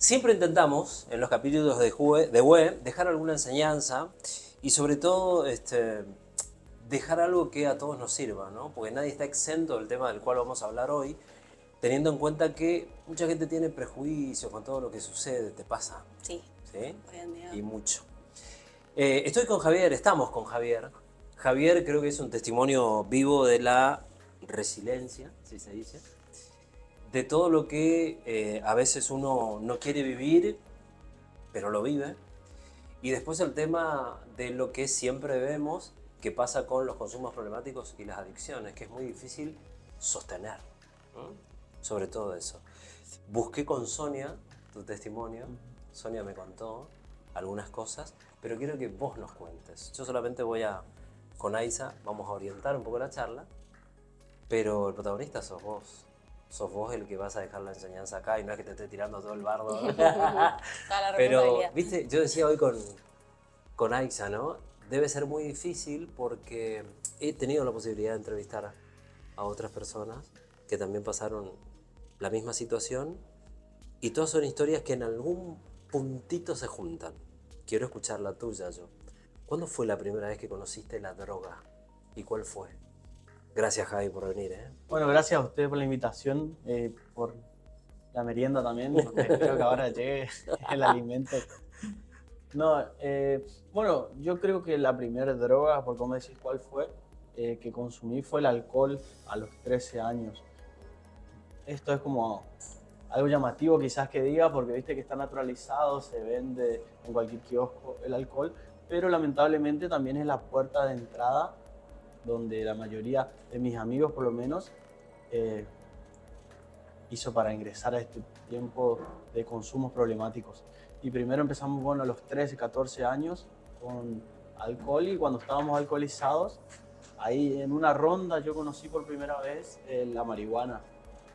Siempre intentamos en los capítulos de WE dejar alguna enseñanza y sobre todo dejar algo que a todos nos sirva, ¿no? Porque nadie está exento del tema del cual vamos a hablar hoy, teniendo en cuenta que mucha gente tiene prejuicios con todo lo que sucede, te pasa, Sí, ¿sí? hoy en día. Y mucho. Estoy con Javier, estamos con Javier. Javier creo que es un testimonio vivo de la resiliencia, si se dice, de todo lo que a veces uno no quiere vivir, pero lo vive. Y después el tema de lo que siempre vemos que pasa con los consumos problemáticos y las adicciones, que es muy difícil sostener, ¿no? Sobre todo eso. Busqué con Sonia tu testimonio, Sonia me contó algunas cosas, pero quiero que vos nos cuentes. Yo solamente con Aiza, vamos a orientar un poco la charla, pero el protagonista sos vos. Sos vos el que vas a dejar la enseñanza acá y no es que te esté tirando todo el bardo. Toda la Pero, responsabilidad. viste, yo decía hoy con Aiza, ¿no? Debe ser muy difícil porque he tenido la posibilidad de entrevistar a otras personas que también pasaron la misma situación y todas son historias que en algún puntito se juntan. Quiero escuchar la tuya yo. ¿Cuándo fue la primera vez que conociste la droga? ¿Y cuál fue? Gracias, Javi, por venir, ¿eh? Bueno, gracias a ustedes por la invitación, por la merienda también. Espero que ahora llegue el alimento. No, bueno, yo creo que la primera droga, por cómo decís cuál fue, que consumí fue el alcohol a los 13 años. Esto es como algo llamativo quizás que diga, porque viste que está naturalizado, se vende en cualquier kiosco el alcohol, pero lamentablemente también es la puerta de entrada donde la mayoría de mis amigos, por lo menos, eh, hizo para ingresar a este tiempo de consumos problemáticos. Y primero empezamos, bueno, a los 13, 14 años con alcohol, y cuando estábamos alcoholizados, ahí en una ronda yo conocí por primera vez la marihuana.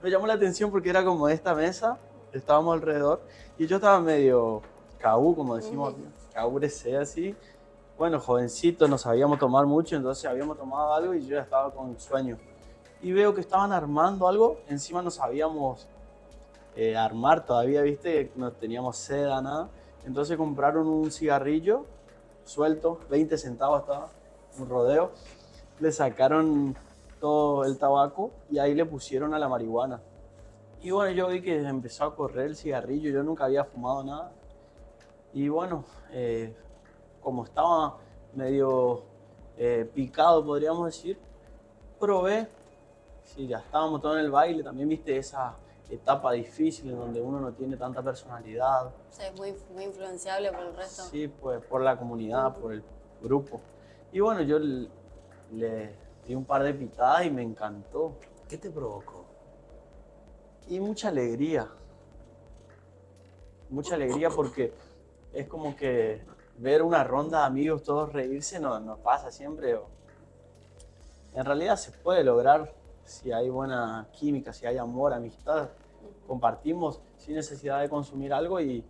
Me llamó la atención porque era como esta mesa, estábamos alrededor, y yo estaba medio cabú, como decimos, cabúrese así. Bueno, jovencito, no sabíamos tomar mucho, entonces habíamos tomado algo y yo ya estaba con sueño. Y veo que estaban armando algo, encima no sabíamos armar todavía, viste, no teníamos seda, nada. Entonces compraron un cigarrillo suelto, 20 centavos estaba, un rodeo. Le sacaron todo el tabaco y ahí le pusieron a la marihuana. Y bueno, yo vi que empezó a correr el cigarrillo, yo nunca había fumado nada. Y bueno, como estaba medio picado, podríamos decir, probé. Sí, ya estábamos todos en el baile, también viste esa etapa difícil en donde uno no tiene tanta personalidad. O sea, es muy influenciable por el resto. Sí, pues por la comunidad, por el grupo. Y bueno, yo le di un par de pitadas y me encantó. ¿Qué te provocó? Y mucha alegría. Mucha alegría porque es como que ver una ronda de amigos todos reírse no pasa siempre. En realidad se puede lograr si hay buena química, si hay amor, amistad. Compartimos sin necesidad de consumir algo y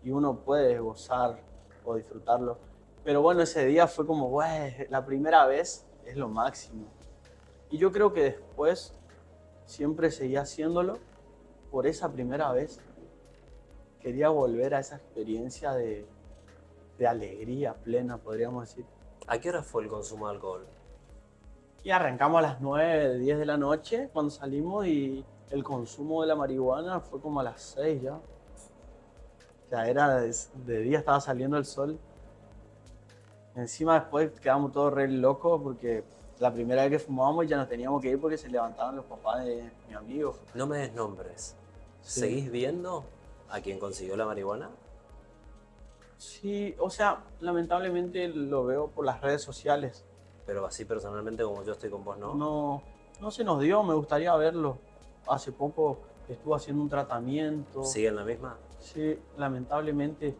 uno puede gozar o disfrutarlo. Pero bueno, ese día fue como, güey, la primera vez es lo máximo. Y yo creo que después siempre seguí haciéndolo por esa primera vez. Quería volver a esa experiencia de alegría plena, podríamos decir. ¿A qué hora fue el consumo de alcohol? Y arrancamos a las 9, 10 de la noche cuando salimos, y el consumo de la marihuana fue como a las 6 ya. Ya era de día, estaba saliendo el sol. Encima después quedamos todos re locos porque la primera vez que fumábamos ya nos teníamos que ir porque se levantaban los papás de mi amigo. No me des nombres. Sí. ¿Seguís viendo a quien consiguió la marihuana? Sí, o sea, lamentablemente lo veo por las redes sociales. Pero así personalmente como yo estoy con vos, ¿no? No se nos dio, me gustaría verlo. Hace poco estuvo haciendo un tratamiento. ¿Sigue en la misma? Sí, lamentablemente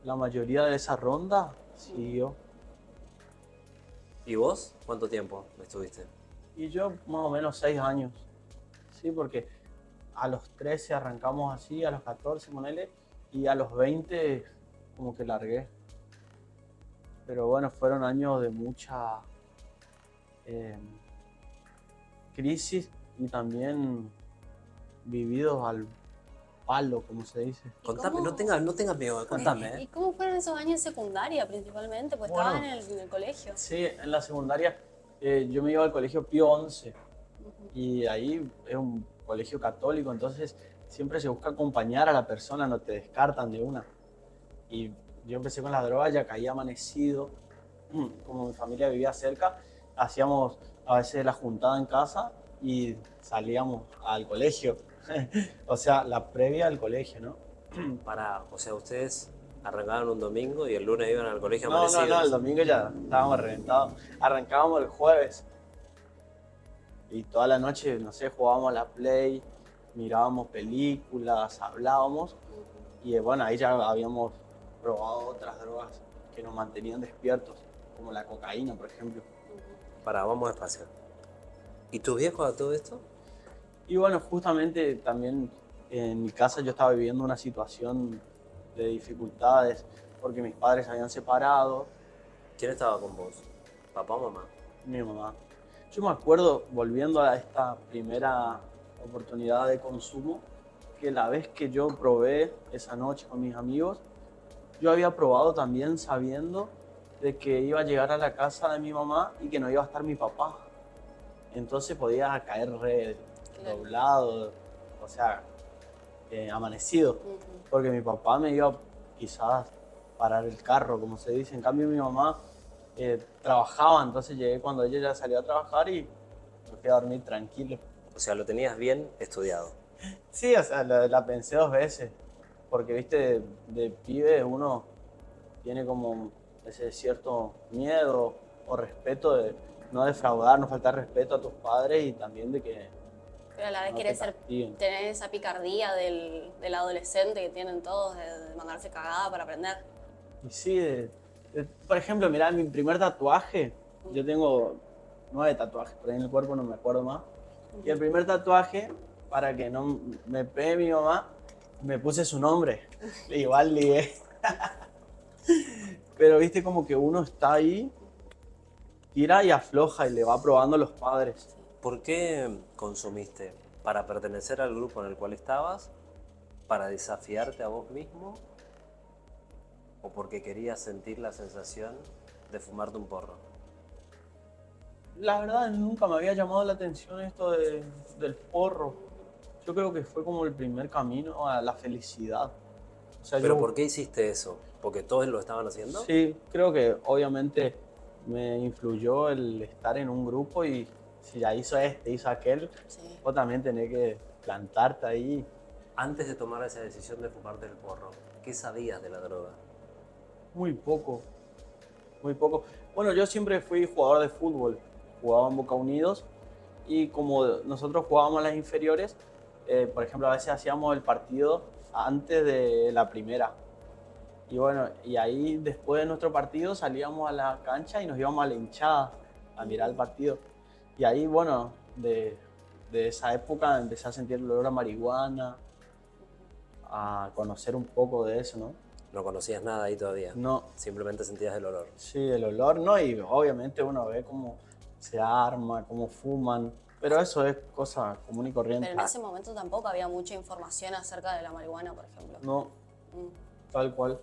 la mayoría de esa ronda siguió. ¿Y vos? ¿Cuánto tiempo estuviste? Y yo más o menos 6 años. Sí, porque a los 13 arrancamos así, a los 14 ponele, y a los 20 como que largué. Pero bueno, fueron años de mucha crisis y también vividos palo, como se dice. Contame, cómo? no tengas miedo, contame. ¿Y cómo fueron esos años de secundaria principalmente? Pues Bueno. estaban en el colegio. Sí, en la secundaria yo me iba al colegio Pío XI y ahí es un colegio católico, entonces siempre se busca acompañar a la persona, no te descartan de una. Y yo empecé con las drogas, ya caía amanecido, como mi familia vivía cerca, hacíamos a veces la juntada en casa y salíamos al colegio, o sea, la previa al colegio, ¿no? O sea, ustedes arrancaban un domingo y el lunes iban al colegio No, el amanecidos. domingo ya estábamos reventados. Arrancábamos el jueves y toda la noche, no sé, jugábamos a la Play, mirábamos películas, hablábamos y bueno, ahí ya habíamos probado otras drogas que nos mantenían despiertos, como la cocaína, por ejemplo. Vamos despacio. ¿Y tus viejos a todo esto? Y bueno, justamente también en mi casa yo estaba viviendo una situación de dificultades porque mis padres se habían separado. ¿Quién estaba con vos? ¿Papá o mamá? Mi mamá. Yo me acuerdo, volviendo a esta primera oportunidad de consumo, que la vez que yo probé esa noche con mis amigos, yo había probado también sabiendo de que iba a llegar a la casa de mi mamá y que no iba a estar mi papá. Entonces podía caer re doblado, o sea, amanecido, porque mi papá me iba quizás parar el carro, como se dice. En cambio mi mamá trabajaba, entonces llegué cuando ella ya salió a trabajar y me fui a dormir tranquilo. O sea, lo tenías bien estudiado. Sí, o sea, la pensé 2 veces, porque viste, de pibe uno tiene como ese cierto miedo o respeto de no defraudar, no faltar respeto a tus padres y también de que Pero a la vez no querés te castiguen. tener esa picardía del adolescente que tienen todos de mandarse cagada para aprender. Y sí, por ejemplo, mirá, mi primer tatuaje, yo tengo 9 tatuajes, por ahí en el cuerpo no me acuerdo más. Y el primer tatuaje, para que no me pegue mi mamá, me puse su nombre. Igual ligué. Pero viste como que uno está ahí, tira y afloja y le va probando a los padres. ¿Por qué consumiste? ¿Para pertenecer al grupo en el cual estabas? ¿Para desafiarte a vos mismo? ¿O porque querías sentir la sensación de fumarte un porro? La verdad, nunca me había llamado la atención esto del porro. Yo creo que fue como el primer camino a la felicidad. O sea, ¿Pero yo, por qué hiciste eso? ¿Porque todos lo estaban haciendo? sí, creo que obviamente me influyó el estar en un grupo y si ya hizo este, hizo aquel, Sí. vos también tenés que plantarte ahí. Antes de tomar esa decisión de fumarte el porro, ¿qué sabías de la droga? Muy poco, muy poco. Bueno, yo siempre fui jugador de fútbol, jugaba en Boca Unidos y como nosotros jugábamos las inferiores, por ejemplo, a veces hacíamos el partido antes de la primera. Y bueno, y ahí después de nuestro partido salíamos a la cancha y nos íbamos a la hinchada a mirar el partido. Y ahí, bueno, de esa época empecé a sentir el olor a marihuana, a conocer un poco de eso, ¿no? No conocías nada ahí todavía. No, Simplemente sentías el olor. sí, el olor, ¿no? Y obviamente uno ve cómo se arma, cómo fuman, pero eso es cosa común y corriente. Pero en ese momento tampoco había mucha información acerca de la marihuana, por ejemplo. No, tal cual.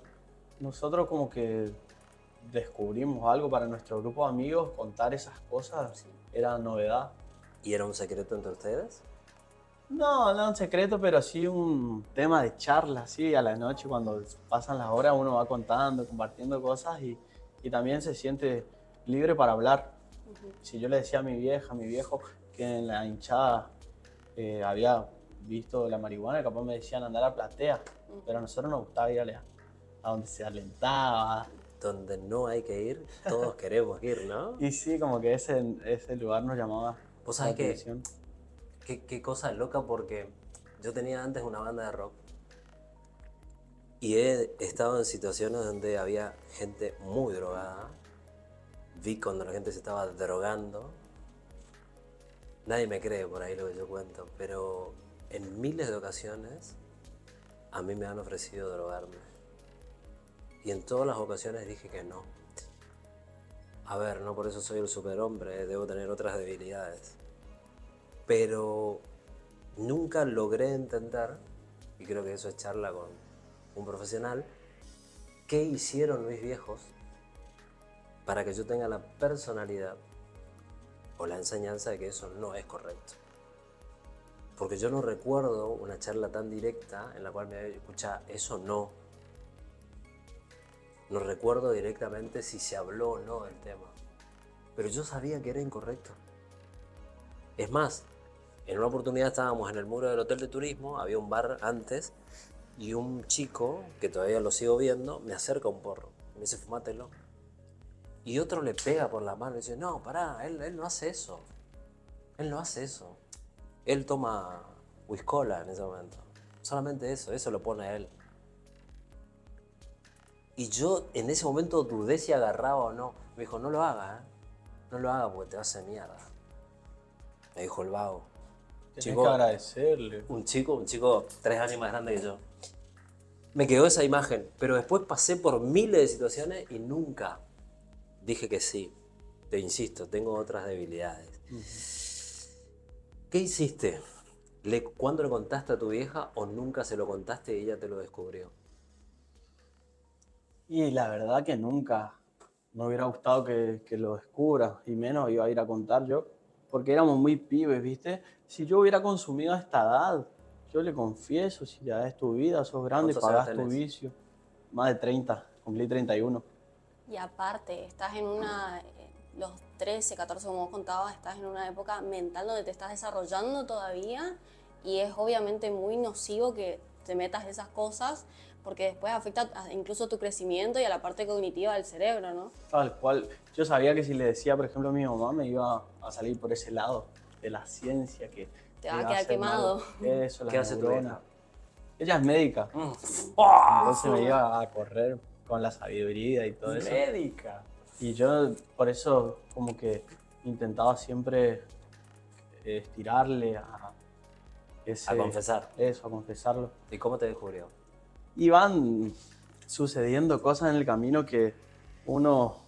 Nosotros como que descubrimos algo para nuestro grupo de amigos, contar esas cosas era novedad. ¿Y era un secreto entre ustedes? No, no un secreto, pero sí un tema de charla, así a la noche cuando pasan las horas uno va contando, compartiendo cosas y también se siente libre para hablar. Si yo le decía a mi vieja, a mi viejo, que en la hinchada había visto la marihuana, capaz me decían andar a Platea, pero a nosotros nos gustaba ir a donde se alentaba. Donde no hay que ir, todos queremos ir, ¿no? Y sí, como que ese lugar nos llamaba ¿Vos la sabés qué? atención. Qué cosa loca, porque yo tenía antes una banda de rock y he estado en situaciones donde había gente muy drogada. Vi cuando la gente se estaba drogando. Nadie me cree por ahí lo que yo cuento, pero en miles de ocasiones a mí me han ofrecido drogarme. Y en todas las ocasiones dije que no. A ver, no por eso soy el superhombre, debo tener otras debilidades. Pero nunca logré entender y creo que eso es charla con un profesional, ¿qué hicieron mis viejos para que yo tenga la personalidad o la enseñanza de que eso no es correcto? Porque yo no recuerdo una charla tan directa en la cual me escucha, eso no. No recuerdo directamente si se habló o no del tema. Pero yo sabía que era incorrecto. Es más, en una oportunidad estábamos en el muro del hotel de turismo, había un bar antes, y un chico, que todavía lo sigo viendo, me acerca un porro. Me dice, fumátelo. Y otro le pega por la mano y dice, no, pará, él no hace eso. Él no hace eso. Él toma whiskola en ese momento. Solamente eso lo pone a él. Y yo en ese momento dudé si agarraba o no. Me dijo, no lo hagas, ¿eh? No lo hagas porque te vas a hacer mierda. Me dijo el vago. Tenés que agradecerle. Un chico 3 años más grande que yo. Me quedó esa imagen, pero después pasé por miles de situaciones y nunca dije que sí. Te insisto, tengo otras debilidades. ¿Qué hiciste? ¿Cuándo le contaste a tu vieja o nunca se lo contaste y ella te lo descubrió? Y la verdad que nunca me hubiera gustado que lo descubra, y menos iba a ir a contar yo, porque éramos muy pibes, ¿viste? Si yo hubiera consumido a esta edad, yo le confieso, si ya es tu vida, sos grande, ¿Cuántos años pagás tu tenés? vicio. Más de 30, cumplí 31. Y aparte, estás en los 13, 14, como vos contabas, estás en una época mental donde te estás desarrollando todavía y es obviamente muy nocivo que te metas esas cosas porque después afecta incluso tu crecimiento y a la parte cognitiva del cerebro, ¿no? Tal cual. Yo sabía que si le decía, por ejemplo, a mi mamá, me iba a salir por ese lado de la ciencia, que Te me va a iba quedar hacer quemado. mal. Eso, las ¿Qué hace tu neuronas. vieja? Ella es médica, ¡Oh! entonces me iba a correr con la sabiduría y todo eso. ¡Médica! Y yo por eso como que intentaba siempre estirarle a ese... A confesar. Eso, a confesarlo. ¿Y cómo te descubrió? Y van sucediendo cosas en el camino que uno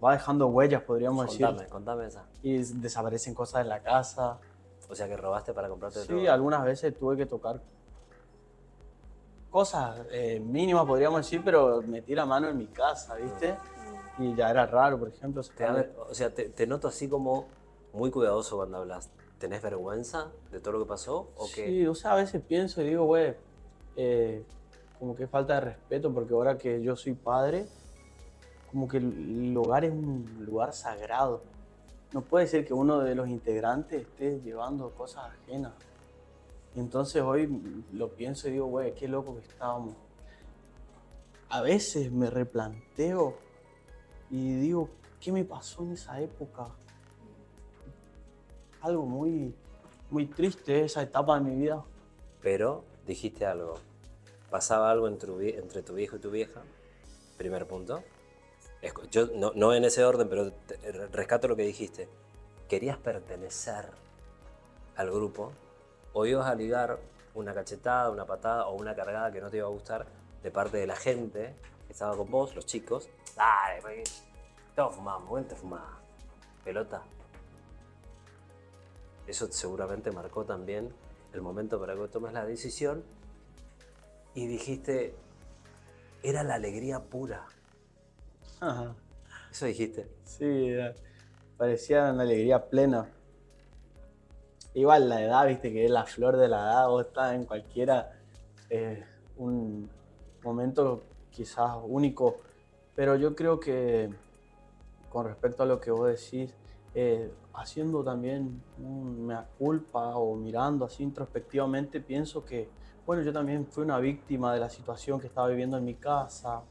va dejando huellas, podríamos decir. Contame esa. Y desaparecen cosas en la casa. O sea, que robaste para comprarte Sí, droga. algunas veces tuve que tocar cosas mínimas, podríamos decir, pero metí la mano en mi casa, ¿viste? Y ya era raro, por ejemplo. O sea, te noto así como muy cuidadoso cuando hablas. ¿Tenés vergüenza de todo lo que pasó? ¿O qué? Sí, o sea, a veces pienso y digo, güey, como que falta de respeto, porque ahora que yo soy padre, como que el hogar es un lugar sagrado. No puede ser que uno de los integrantes esté llevando cosas ajenas. Y entonces hoy lo pienso y digo, güey, qué loco que estábamos. A veces me replanteo y digo, ¿qué me pasó en esa época? Algo muy, muy triste esa etapa de mi vida. Pero dijiste algo. Pasaba algo entre tu viejo y tu vieja. Primer punto. Yo no en ese orden, pero rescato lo que dijiste. Querías pertenecer al grupo o ibas a ligar una cachetada, una patada o una cargada que no te iba a gustar de parte de la gente que estaba con vos, los chicos. Dale, porque todos fumamos, vente a fumar. Pelota. Eso seguramente marcó también el momento para que tomes la decisión y dijiste, era la alegría pura. Ajá. Eso dijiste. Sí, parecía una alegría plena. Igual la edad, viste, que es la flor de la edad, vos estás en cualquiera, un momento quizás único, pero yo creo que con respecto a lo que vos decís, haciendo también un mea culpa o mirando así introspectivamente, pienso que, bueno, yo también fui una víctima de la situación que estaba viviendo en mi casa,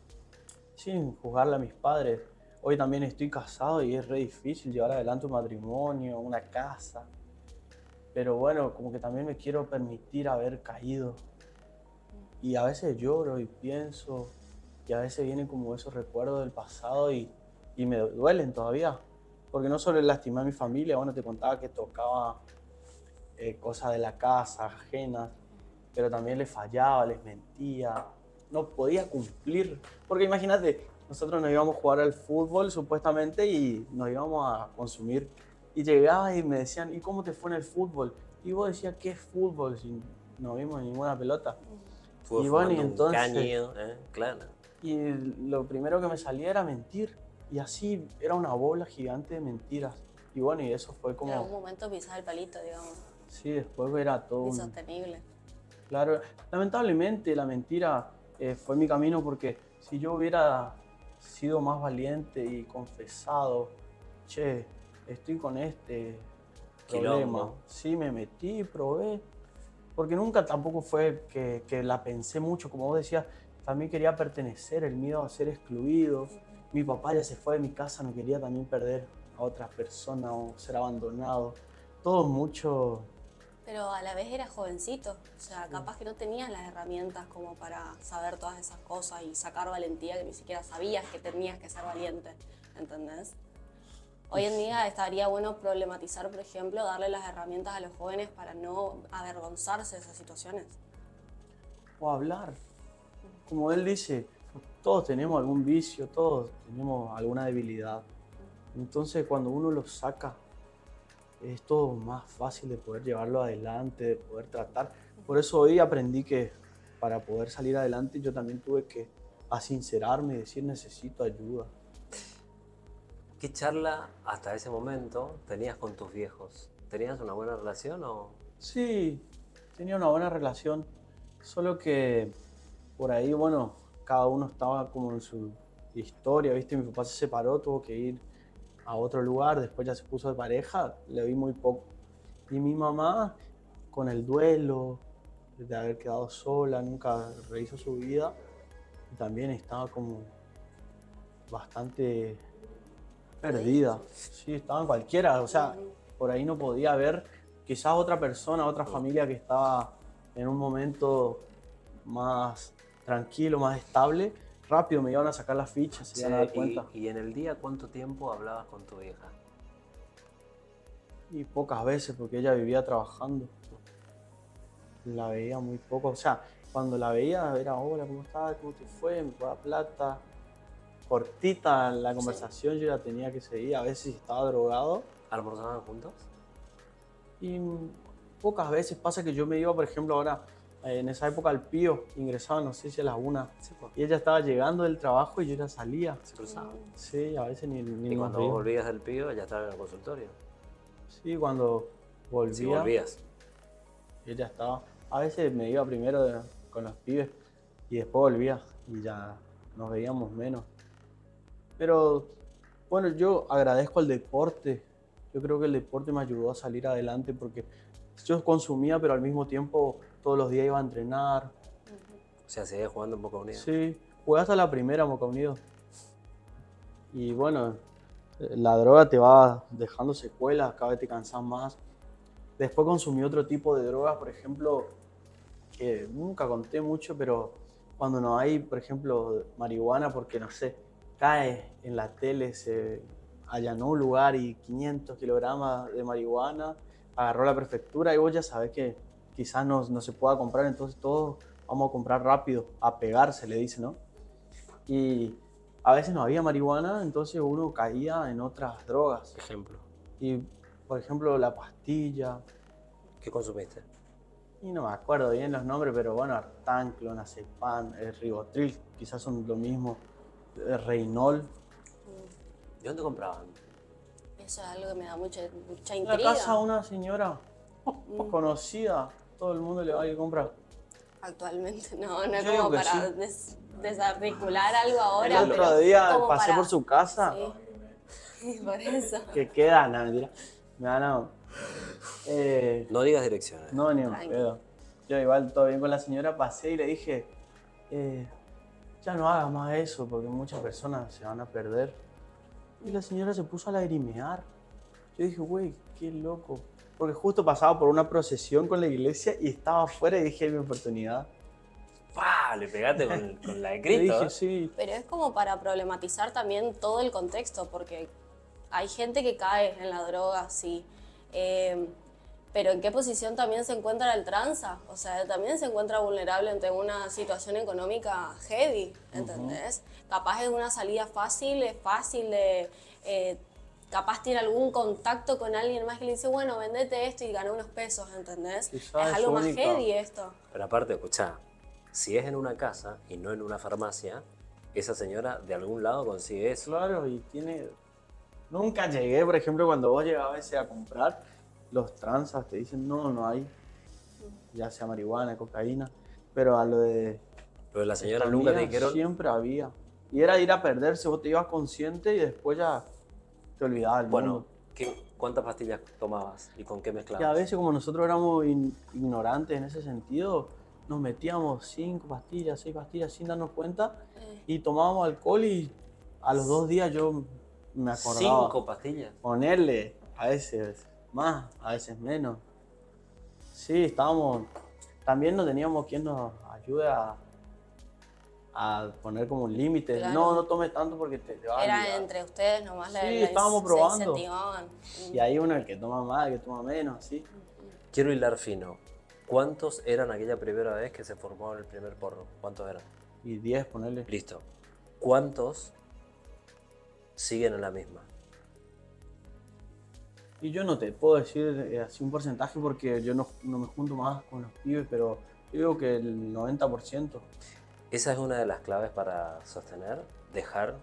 sin juzgarle a mis padres. Hoy también estoy casado y es re difícil llevar adelante un matrimonio, una casa. Pero bueno, como que también me quiero permitir haber caído. Y a veces lloro y pienso, y a veces vienen como esos recuerdos del pasado y me duelen todavía. Porque no solo lastimé a mi familia, bueno, te contaba que tocaba cosas de la casa, ajenas, pero también les fallaba, les mentía, no podía cumplir. Porque imagínate, nosotros nos íbamos a jugar al fútbol supuestamente y nos íbamos a consumir. Y llegaba y me decían, ¿y cómo te fue en el fútbol? Y vos decías, ¿qué es fútbol? Si no vimos ninguna pelota. Fue Y bueno, y fumando un entonces- caño, claro. Y lo primero que me salía era mentir. Y así era una bola gigante de mentiras. Y bueno, y eso fue En algún como... momento pisas el palito, digamos, Sí, después era todo un... insostenible. Claro, lamentablemente la mentira fue mi camino porque si yo hubiera sido más valiente y confesado, che, estoy con este problema, Quilombo. sí me metí, probé, porque nunca tampoco fue que la pensé mucho, como vos decías, también quería pertenecer, el miedo a ser excluido, mi papá ya se fue de mi casa, no quería también perder a otras personas o ser abandonado, todo mucho... Pero a la vez eras jovencito, o sea, capaz que no tenías las herramientas como para saber todas esas cosas y sacar valentía que ni siquiera sabías que tenías que ser valiente, ¿entendés? Hoy en día estaría bueno problematizar, por ejemplo, darle las herramientas a los jóvenes para no avergonzarse de esas situaciones. O hablar. Como él dice, todos tenemos algún vicio, todos tenemos alguna debilidad. Entonces cuando uno lo saca, es todo más fácil de poder llevarlo adelante, de poder tratar. Por eso hoy aprendí que para poder salir adelante yo también tuve que sincerarme y decir necesito ayuda. ¿Qué charla hasta ese momento tenías con tus viejos? ¿Tenías una buena relación o...? Sí, tenía una buena relación, solo que por ahí, bueno, cada uno estaba como en su historia, ¿viste? Mi papá se separó, tuvo que ir a otro lugar, después ya se puso de pareja, le vi muy poco. Y mi mamá, con el duelo de haber quedado sola, nunca rehizo su vida, y también estaba como bastante perdida. Sí, estaba en cualquiera, o sea, por ahí no podía ver quizás otra persona, otra familia que estaba en un momento más tranquilo, más estable, rápido me iban a sacar las fichas, se iban a dar cuenta. Y en el día cuánto tiempo hablabas con tu vieja? Y pocas veces, porque ella vivía trabajando. La veía muy poco, o sea, cuando la veía era, hola, ¿cómo estás? ¿Cómo te fue? ¿Me puedo dar plata? Cortita la conversación, yo ya tenía que seguir, a veces si estaba drogado. ¿Almorzaban juntos? Y pocas veces pasa que yo me iba, por ejemplo, ahora en esa época al Pío, ingresaba, no sé si a las 1, Sí, pues. y ella estaba llegando del trabajo y yo ya salía. Se cruzaban. Sí, a veces ni Y nos cuando vos veíamos. volvías del pío ya estaba en el consultorio. Sí, cuando volvía, Si volvías. ella estaba. A veces me iba primero con los pibes y después volvía y ya nos veíamos menos. Pero bueno, yo agradezco al deporte. Yo creo que el deporte me ayudó a salir adelante porque yo consumía, pero al mismo tiempo todos los días iba a entrenar. O sea, seguías jugando en Boca Unida. Sí, jugué hasta la primera Boca Unido. Y bueno, la droga te va dejando secuelas, cada vez te cansas más. Después consumí otro tipo de drogas, por ejemplo, que nunca conté mucho, pero cuando no hay, por ejemplo, marihuana, porque no sé, cae en la tele, se allanó un lugar y 500 kilogramos de marihuana, agarró la prefectura y vos ya sabés que quizás no se pueda comprar, entonces todos vamos a comprar rápido, a pegar se le dice, ¿no? Y a veces no había marihuana, entonces uno caía en otras drogas. Ejemplo. Y, por ejemplo, la pastilla, ¿Qué consumiste? y no me acuerdo bien los nombres, pero bueno, Artán, Clonazepam, Ribotril, quizás son lo mismo, Reinol. ¿De dónde compraban? Eso es algo que me da mucha En la intriga. casa de una señora conocida, todo el mundo le va a ir a comprar. Actualmente, no es Yo digo como que para desarticular algo ahora. El otro pero día como pasé para- por su casa, Sí, por eso. que queda, no, mentira, me van a... No digas direcciones. No, ni en Tranqui. pedo. Yo igual todo bien con la señora, pasé y le dije, ya no hagas más eso porque muchas personas se van a perder. Y la señora se puso a lagrimear. Yo dije, güey, qué loco. Porque justo pasaba por una procesión con la iglesia y estaba afuera y dije, mi oportunidad. ¡Pah! Le pegaste con la de Le Cristo. dije, sí, Pero es como para problematizar también todo el contexto, porque hay gente que cae en la droga, sí. Pero ¿en qué posición también se encuentra el tranza? O sea, también se encuentra vulnerable ante una situación económica heavy, ¿entendés? Capaz es una salida fácil, es fácil de capaz tiene algún contacto con alguien más que le dice, bueno, vendete esto y gana unos pesos, ¿entendés? Quizás Es algo su más única- heavy esto. Pero aparte, escuchá, si es en una casa y no en una farmacia, esa señora de algún lado consigue eso. Claro, y tiene... Nunca llegué, por ejemplo, cuando vos llegabas a veces a comprar, los transas te dicen, no hay, ya sea marihuana, cocaína, pero a lo de Pero la señora esta nunca te amiga dijeron, siempre había. Y era ir a perderse, vos te ibas consciente y después ya te olvidabas del bueno, mundo. ¿cuántas pastillas tomabas y con qué Y a mezclabas? veces como nosotros éramos ignorantes en ese sentido, nos metíamos 5 pastillas, 6 pastillas sin darnos cuenta y tomábamos alcohol y a los 2 días yo me acordaba. 5 pastillas. Ponerle, a veces más, a veces menos. Sí, estábamos, también no teníamos quien nos ayude a poner como un límite. Claro. No tomes tanto porque te va a Era olvidar. entre ustedes nomás Sí, estábamos se probando. incentivaban. Y hay uno el que toma más, el que toma menos, así. Quiero hilar fino. ¿Cuántos eran aquella primera vez que se formó el primer porro? ¿Cuántos eran? Y 10, ponerle. Listo. ¿Cuántos siguen en la misma? Y yo no te puedo decir así un porcentaje porque yo no me junto más con los pibes, pero yo digo que el 90%. ¿Esa es una de las claves para sostener, dejar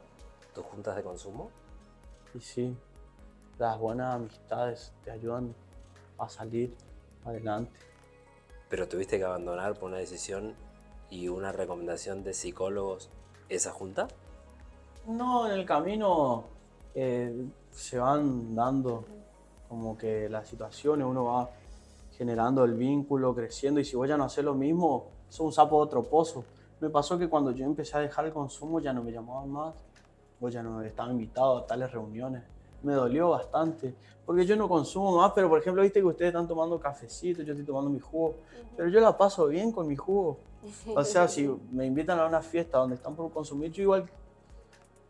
tus juntas de consumo? Y sí, las buenas amistades te ayudan a salir adelante. Pero tuviste que abandonar por una decisión y una recomendación de psicólogos esa junta. No, en el camino se van dando como que las situaciones, uno va generando el vínculo, creciendo, y si vos ya no haces lo mismo, sos un sapo de otro pozo. Me pasó que cuando yo empecé a dejar el consumo ya no me llamaban más, vos ya no estaba invitado a tales reuniones. Me dolió bastante, porque yo no consumo más, pero por ejemplo, viste que ustedes están tomando cafecito, yo estoy tomando mi jugo, pero yo la paso bien con mi jugo. O sea, si me invitan a una fiesta donde están por consumir, yo igual,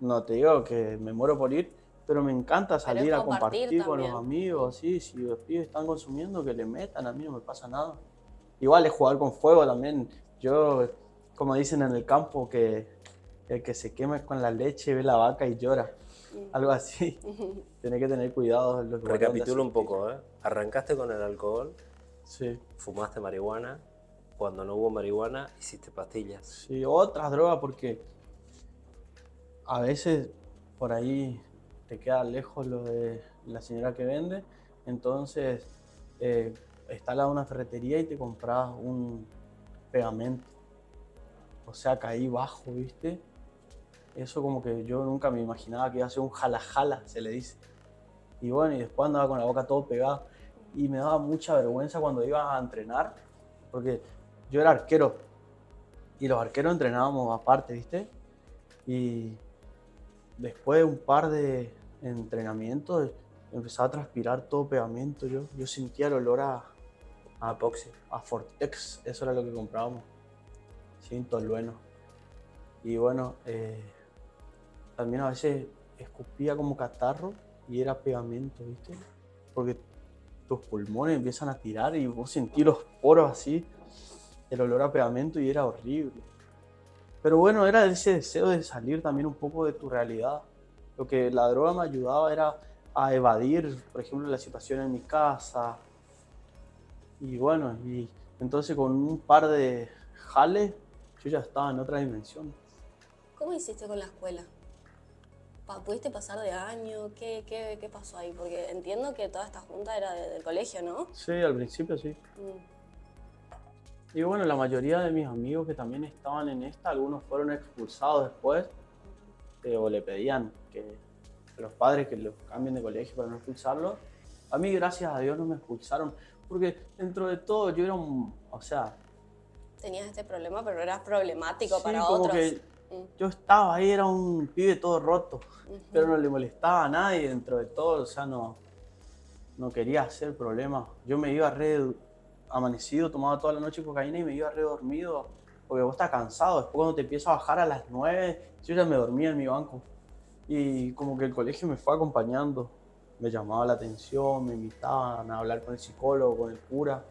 no te digo que me muero por ir, pero me encanta salir a compartir compartir con los también. amigos, así, si los pibes están consumiendo, que le metan, a mí no me pasa nada. Igual es jugar con fuego también. Yo, como dicen en el campo, que el que se quema con la leche ve la vaca y llora. Algo así. Tienes que tener cuidado en los lugares donde Recapitulo un haces poco, ¿eh? Arrancaste con el alcohol, Sí, fumaste marihuana, cuando no hubo marihuana hiciste pastillas. sí, otras drogas porque a veces por ahí te queda lejos lo de la señora que vende, entonces está al lado de una ferretería y te compras un pegamento. O sea, caí bajo, ¿viste? Eso como que yo nunca me imaginaba que iba a ser un jala-jala, se le dice. Y bueno, y después andaba con la boca todo pegada. Y me daba mucha vergüenza cuando iba a entrenar, porque yo era arquero. Y los arqueros entrenábamos aparte, ¿viste? Y después de un par de entrenamientos, empezaba a transpirar todo pegamento. Yo sentía el olor a Epoxi. Fortex, eso era lo que comprábamos. Sí, tolueno. Y bueno, también a veces escupía como catarro y era pegamento, ¿viste? Porque tus pulmones empiezan a tirar y vos sentís los poros así, el olor a pegamento, y era horrible. Pero bueno, era ese deseo de salir también un poco de tu realidad. Lo que la droga me ayudaba era a evadir, por ejemplo, la situación en mi casa. Y bueno, y entonces con un par de jales yo ya estaba en otra dimensión. ¿Cómo hiciste con la escuela? ¿Pudiste pasar de año? ¿Qué pasó ahí? Porque entiendo que toda esta junta era del colegio, ¿no? Sí, al principio sí. Y bueno, la mayoría de mis amigos que también estaban en esta, algunos fueron expulsados después, o le pedían que a los padres que los cambien de colegio para no expulsarlos. A mí, gracias a Dios, no me expulsaron, porque dentro de todo yo era o sea... Tenías este problema, pero eras problemático sí, para como otros. que yo estaba ahí, era un pibe todo roto, pero no le molestaba a nadie dentro de todo, o sea, no quería hacer problemas. Yo me iba amanecido, tomaba toda la noche cocaína y me iba re dormido, porque vos estás cansado. Después cuando te empiezo a bajar a las 9, yo ya me dormía en mi banco. Y como que el colegio me fue acompañando, me llamaba la atención, me invitaban a hablar con el psicólogo, con el cura,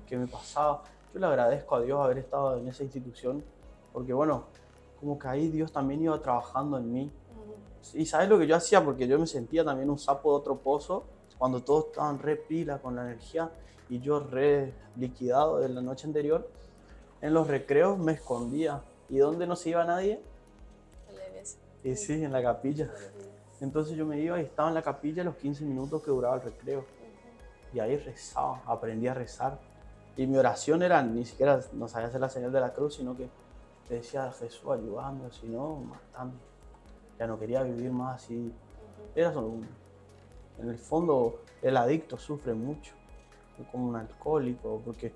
qué me pasaba. Yo le agradezco a Dios haber estado en esa institución, porque bueno, como que ahí Dios también iba trabajando en mí. Y ¿sabes lo que yo hacía? Porque yo me sentía también un sapo de otro pozo, cuando todos estaban re pila con la energía y yo re liquidado de la noche anterior. En los recreos me escondía. ¿Y dónde no se iba nadie? En la iglesia. Y sí, en la capilla. Entonces yo me iba y estaba en la capilla los 15 minutos que duraba el recreo. Y ahí rezaba, aprendí a rezar. Y mi oración era, ni siquiera no sabía hacer la señal de la cruz, sino que le decía, Jesús, ayúdame, si no, matame. Ya no quería vivir más así. Era solo en el fondo, el adicto sufre mucho, como un alcohólico, porque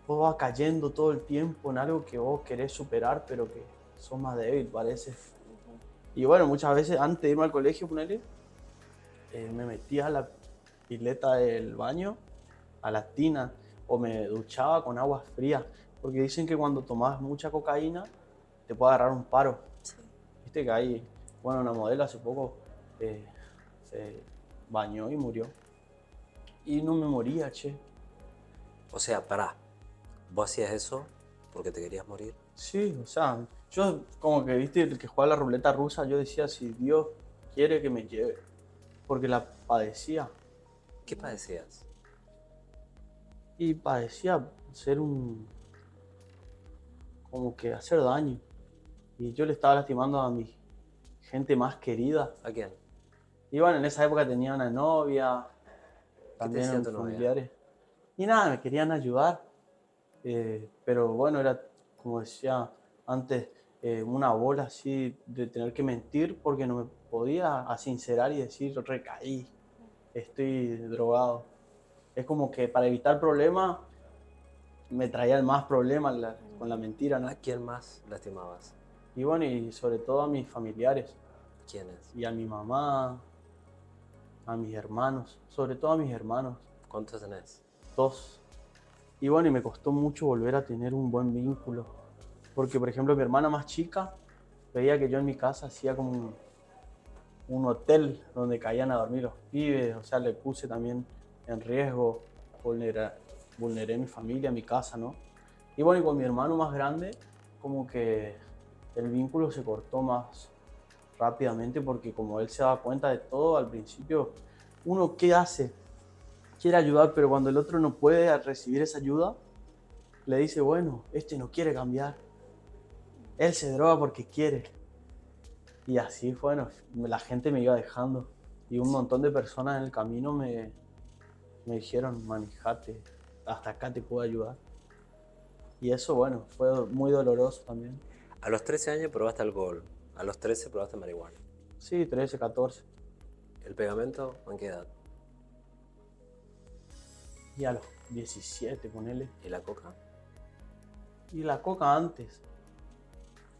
vos vas cayendo todo el tiempo en algo que vos querés superar, pero que sos más débil, parece. Y bueno, muchas veces antes de irme al colegio, ponele, me metía a la pileta del baño, a la tina, o me duchaba con agua fría, porque dicen que cuando tomas mucha cocaína te puede agarrar un paro. Sí. Viste que hay, bueno, una modelo hace poco se bañó y murió. Y no me moría, che. O sea, pará, ¿vos hacías eso porque te querías morir? Sí, o sea, yo como que, viste, el que juega la ruleta rusa, yo decía, si Dios quiere que me lleve, porque la padecía. ¿Qué padecías? Y padecía ser como que hacer daño. Y yo le estaba lastimando a mi gente más querida. ¿A quién? Y bueno, en esa época tenía una novia, también decía tu novia? familiares. Y nada, me querían ayudar. Pero bueno, era, como decía antes, una bola así de tener que mentir porque no me podía sincerar y decir, recaí, estoy drogado. Es como que para evitar problemas me traían más problemas con la mentira, ¿no? ¿A quién más lastimabas? Y bueno, y sobre todo a mis familiares, ¿Quiénes? y a mi mamá, a mis hermanos, sobre todo a mis hermanos, ¿Cuántos tenés? 2. Y bueno, y me costó mucho volver a tener un buen vínculo, porque por ejemplo mi hermana más chica veía que yo en mi casa hacía como un hotel donde caían a dormir los pibes, o sea, le puse también en riesgo, vulneré mi familia, mi casa, ¿no? Y bueno, y con mi hermano más grande, como que el vínculo se cortó más rápidamente porque como él se daba cuenta de todo, al principio, uno, ¿qué hace? Quiere ayudar, pero cuando el otro no puede recibir esa ayuda, le dice, bueno, este no quiere cambiar. Él se droga porque quiere. Y así, bueno, la gente me iba dejando. Y un montón de personas en el camino me dijeron, manejate, hasta acá te puedo ayudar. Y eso, bueno, fue muy doloroso también. A los 13 años probaste alcohol. A los 13 probaste marihuana. Sí, 13, 14. ¿El pegamento en qué edad? Y a los 17, ponele. ¿Y la coca? Y la coca antes.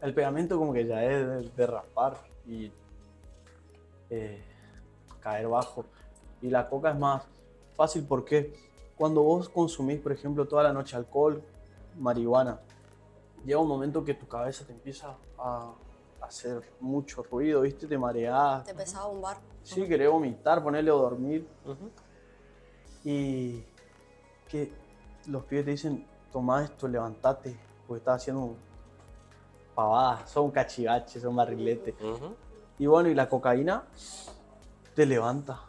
El pegamento como que ya es de raspar y caer bajo. Y la coca es más fácil porque cuando vos consumís, por ejemplo, toda la noche alcohol, marihuana, llega un momento que tu cabeza te empieza a hacer mucho ruido, ¿viste? Te mareás. Te empezaba a bombar. Sí, querés vomitar, ponerle o dormir. Uh-huh. Y que los pibes te dicen, toma esto, levantate, porque estás haciendo pavadas, son cachivaches, son barriletes. Uh-huh. Y bueno, y la cocaína te levanta.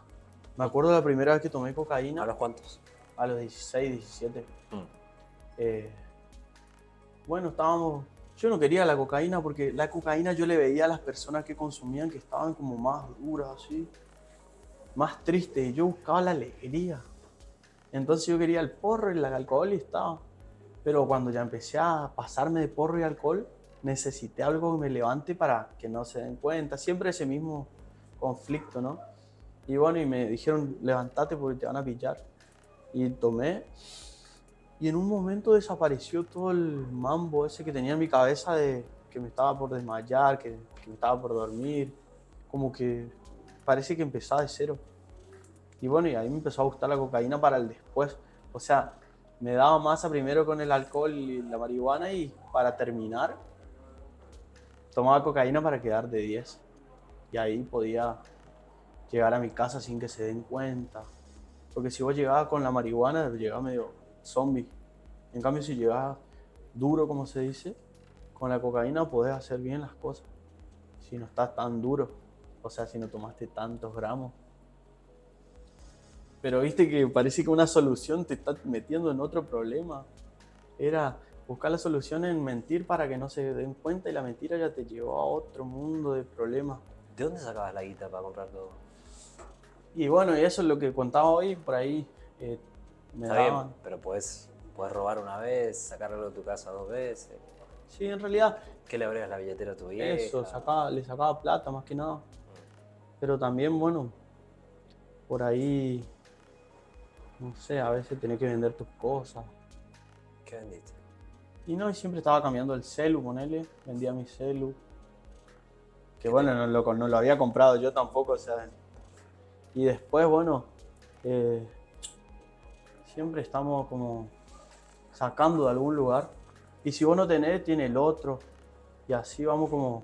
Me acuerdo la primera vez que tomé cocaína. ¿A los cuántos? A los 16, 17. Bueno, estábamos... Yo no quería la cocaína porque la cocaína yo le veía a las personas que consumían que estaban como más duras, así, más tristes. Y yo buscaba la alegría. Entonces yo quería el porro y el alcohol y estaba. Pero cuando ya empecé a pasarme de porro y alcohol, necesité algo que me levante para que no se den cuenta. Siempre ese mismo conflicto, ¿no? Y bueno, y me dijeron, levántate porque te van a pillar. Y tomé. Y en un momento desapareció todo el mambo ese que tenía en mi cabeza de que me estaba por desmayar, que me estaba por dormir. Como que parece que empezaba de cero. Y bueno, y ahí me empezó a gustar la cocaína para el después. O sea, me daba masa primero con el alcohol y la marihuana y para terminar tomaba cocaína para quedar de 10. Y ahí podía llegar a mi casa sin que se den cuenta. Porque si vos llegabas con la marihuana, llegabas medio zombie. En cambio, si llegabas duro, como se dice, con la cocaína podés hacer bien las cosas. Si no estás tan duro. O sea, si no tomaste tantos gramos. Pero viste que parece que una solución te está metiendo en otro problema. Era buscar la solución en mentir para que no se den cuenta y la mentira ya te llevó a otro mundo de problemas. ¿De dónde sacabas la guita para comprar todo? Y bueno, y eso es lo que contaba hoy, por ahí me Está bien, daban. pero puedes robar una vez, sacar algo de tu casa 2 veces. Sí, en realidad ¿Qué le abrías la billetera a tu vieja? eso, le sacaba plata más que nada. Pero también, bueno, por ahí, no sé, a veces tenés que vender tus cosas. ¿Qué vendiste? Y no, y siempre estaba cambiando el celu, ponele, vendía mi celu. Que ¿Qué bueno, no lo había comprado yo tampoco, o sea. Y después, bueno, siempre estamos como sacando de algún lugar. Y si vos no tenés, tiene el otro. Y así vamos como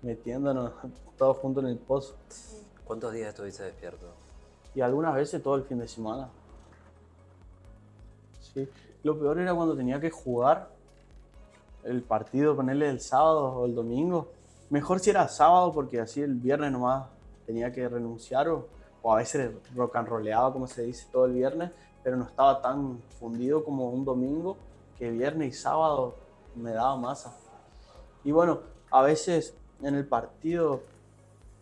metiéndonos todos juntos en el pozo. ¿Cuántos días estuviste despierto? Y algunas veces todo el fin de semana. Sí. Lo peor era cuando tenía que jugar el partido, ponerle el sábado o el domingo. Mejor si era sábado porque así el viernes nomás tenía que renunciar o a veces rock and rolleaba, como se dice, todo el viernes, pero no estaba tan fundido como un domingo, que viernes y sábado me daba masa. Y bueno, a veces en el partido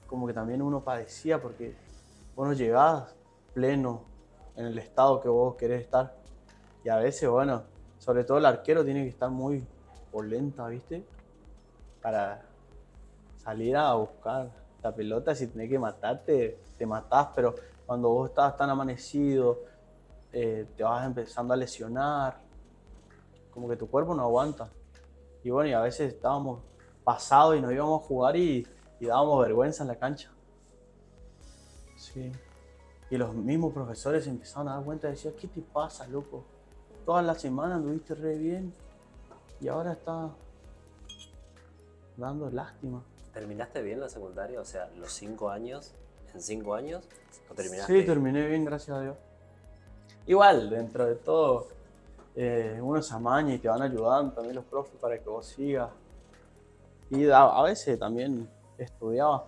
como que también uno padecía porque vos no llegabas pleno en el estado que vos querés estar. Y a veces, bueno, sobre todo el arquero tiene que estar muy polenta, ¿viste? Para salir a buscar la pelota. Si tenés que matarte, te matás, pero cuando vos estás tan amanecido, te vas empezando a lesionar, como que tu cuerpo no aguanta. Y bueno, y a veces estábamos pasados y nos íbamos a jugar y dábamos vergüenza en la cancha. Sí. Y los mismos profesores se empezaron a dar cuenta y decían, ¿qué te pasa, loco? Toda la semana anduviste re bien y ahora está dando lástima. ¿Terminaste bien la secundaria? O sea, los 5 años, en 5 años, ¿o terminaste? Sí, terminé bien, gracias a Dios. Igual, dentro de todo, uno se amaña y te van ayudando también los profes para que vos sigas. Y a veces también estudiaba.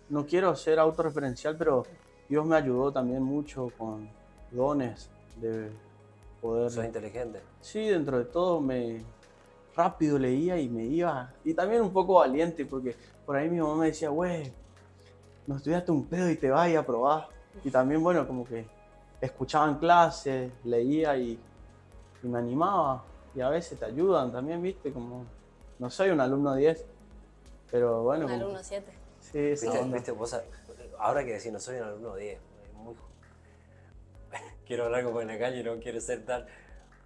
No quiero ser autorreferencial, pero Dios me ayudó también mucho con dones de poder... ¿Sos inteligente? Sí, dentro de todo rápido leía y me iba. Y también un poco valiente, porque por ahí mi mamá me decía, güey, no estudiaste un pedo y te vas y a probar. Y también, bueno, como que escuchaba en clase, leía y me animaba. Y a veces te ayudan también, ¿viste? Como, no soy un alumno 10, pero bueno. Un alumno 7. Sí, esa ¿Viste? onda. ¿Viste? Vos, ahora que decís, no soy un alumno 10, muy... quiero hablar como en la calle y no quiero ser tal...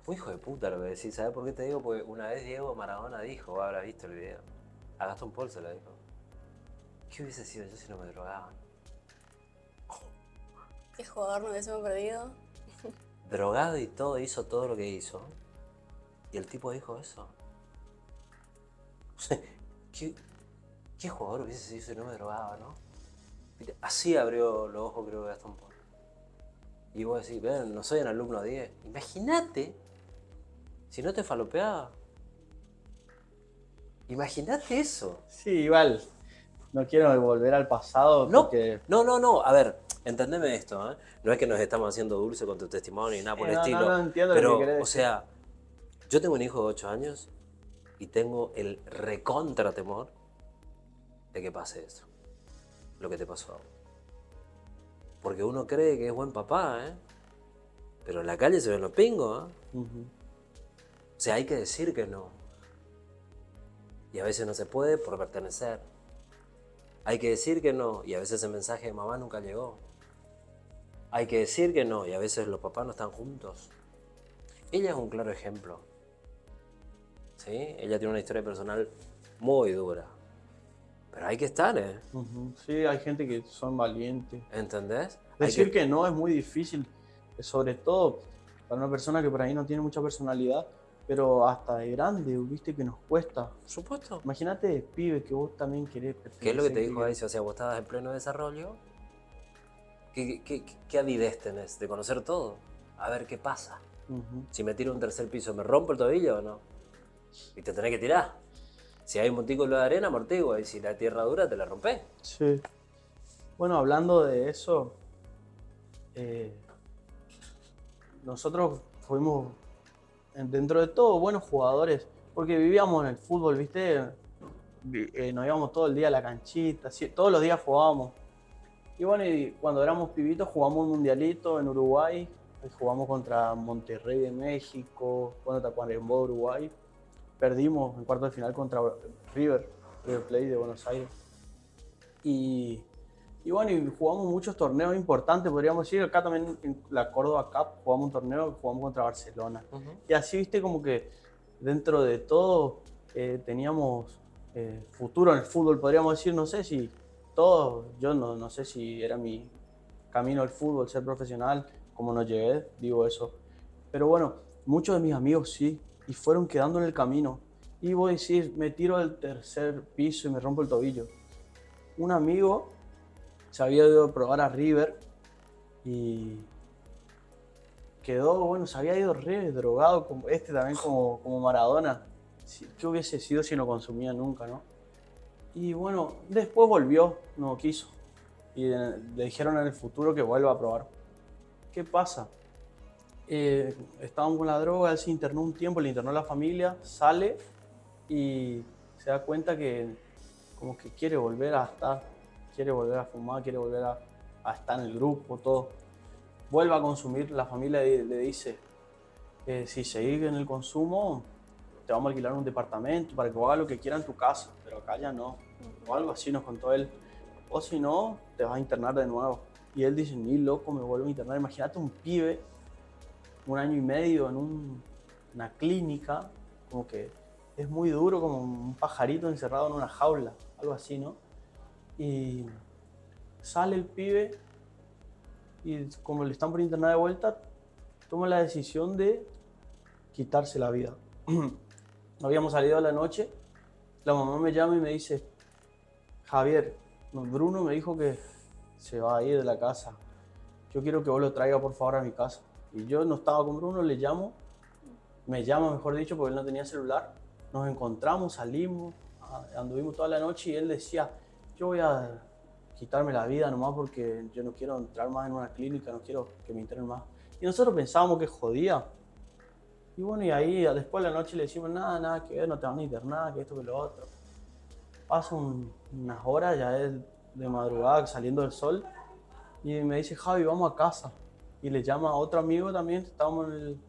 Muy hijo de puta lo que decís, ¿sabes por qué te digo? Porque una vez Diego Maradona dijo, vos habrás visto el video, a Gastón Paul se lo dijo, ¿qué hubiese sido yo si no me drogaban? ¿Qué jugador no hubiésemos perdido? Drogado y todo, hizo todo lo que hizo. Y el tipo dijo eso. O sea, ¿qué jugador hubiese sido si no me drogaba, no? Así abrió los ojos, creo, que Gastón Paul. Y vos decís, ven, no soy un alumno 10. Imagínate si no te falopeaba. Imagínate eso. Sí, igual. No quiero volver al pasado No, porque... no. A ver, entendeme esto, ¿eh? No es que nos estamos haciendo dulce con tu testimonio y nada por el estilo. No entiendo pero, lo que querés decir. o sea, yo tengo un hijo de 8 años y tengo el recontra temor de que pase eso. Lo que te pasó a vos. Porque uno cree que es buen papá, ¿eh? Pero en la calle se ven los pingos, ¿eh? Uh-huh. O sea, hay que decir que no. Y a veces no se puede por pertenecer. Hay que decir que no, y a veces el mensaje de mamá nunca llegó. Hay que decir que no, y a veces los papás no están juntos. Ella es un claro ejemplo. ¿Sí? Ella tiene una historia personal muy dura. Pero hay que estar, ¿eh? Uh-huh. Sí, hay gente que son valientes. ¿Entendés? Decir que no es muy difícil, sobre todo para una persona que por ahí no tiene mucha personalidad, pero hasta de grande, viste que nos cuesta. Por supuesto. Imagínate de pibe que vos también querés pertenecer. ¿Qué es lo que te dijo ahí? O sea, vos estabas en pleno desarrollo. ¿Qué avidez tenés de conocer todo? A ver qué pasa. Uh-huh. Si me tiro un tercer piso, ¿me rompo el tobillo o no? Y te tenés que tirar. Si hay un montículo de arena, amortigua. Y si la tierra dura, te la rompés. Sí. Bueno, hablando de eso, eh, nosotros fuimos, dentro de todo, buenos jugadores, porque vivíamos en el fútbol, ¿viste? Nos íbamos todo el día a la canchita, todos los días jugábamos. Y bueno, y cuando éramos pibitos jugamos un mundialito en Uruguay, jugamos contra Monterrey de México, contra Tacuarembó de Uruguay. Perdimos en cuarto de final contra River Plate de Buenos Aires. Y bueno, y jugamos muchos torneos importantes, podríamos decir. Acá también en la Córdoba Cup jugamos un torneo que jugamos contra Barcelona. Y así, viste, como que dentro de todo teníamos futuro en el fútbol, podríamos decir. No sé si todos, yo no sé si era mi camino el fútbol, ser profesional, como no llegué, digo eso. Pero bueno, muchos de mis amigos sí, y fueron quedando en el camino. Y voy a decir, me tiro del tercer piso y me rompo el tobillo. Un amigo se había ido a probar a River y quedó, bueno, se había ido re drogado, como también como Maradona. ¿Qué hubiese sido si no consumía nunca, no? Y bueno, después volvió, no quiso. Y le dijeron en el futuro que vuelva a probar. ¿Qué pasa? Estaban con la droga, él se internó un tiempo, le internó la familia, sale y se da cuenta que como que quiere volver a estar, quiere volver a fumar, quiere volver a estar en el grupo, todo. Vuelve a consumir, la familia le dice, si seguís en el consumo, te vamos a alquilar un departamento para que hagas lo que quieras en tu casa, pero acá ya no. O algo así nos contó él. O si no, te vas a internar de nuevo. Y él dice, ni loco, me vuelvo a internar. Imagínate un pibe, 1 año y medio en una clínica, como que es muy duro, como un pajarito encerrado en una jaula, algo así, ¿no? Y sale el pibe y como le están por internar de vuelta, toma la decisión de quitarse la vida. Habíamos salido a la noche, la mamá me llama y me dice, Javier, Bruno me dijo que se va a ir de la casa. Yo quiero que vos lo traigas por favor a mi casa. Y yo no estaba con Bruno, le llamo, me llama mejor dicho porque él no tenía celular. Nos encontramos, salimos, anduvimos toda la noche y él decía, yo voy a quitarme la vida nomás porque yo no quiero entrar más en una clínica, no quiero que me internen más. Y nosotros pensábamos que jodía. Y bueno, y ahí después de la noche le decimos, nada que ver, no te van a internar, que esto, que lo otro. Pasan unas horas, ya es de madrugada, saliendo del sol, y me dice, Javi, vamos a casa. Y le llama a otro amigo también, estábamos en el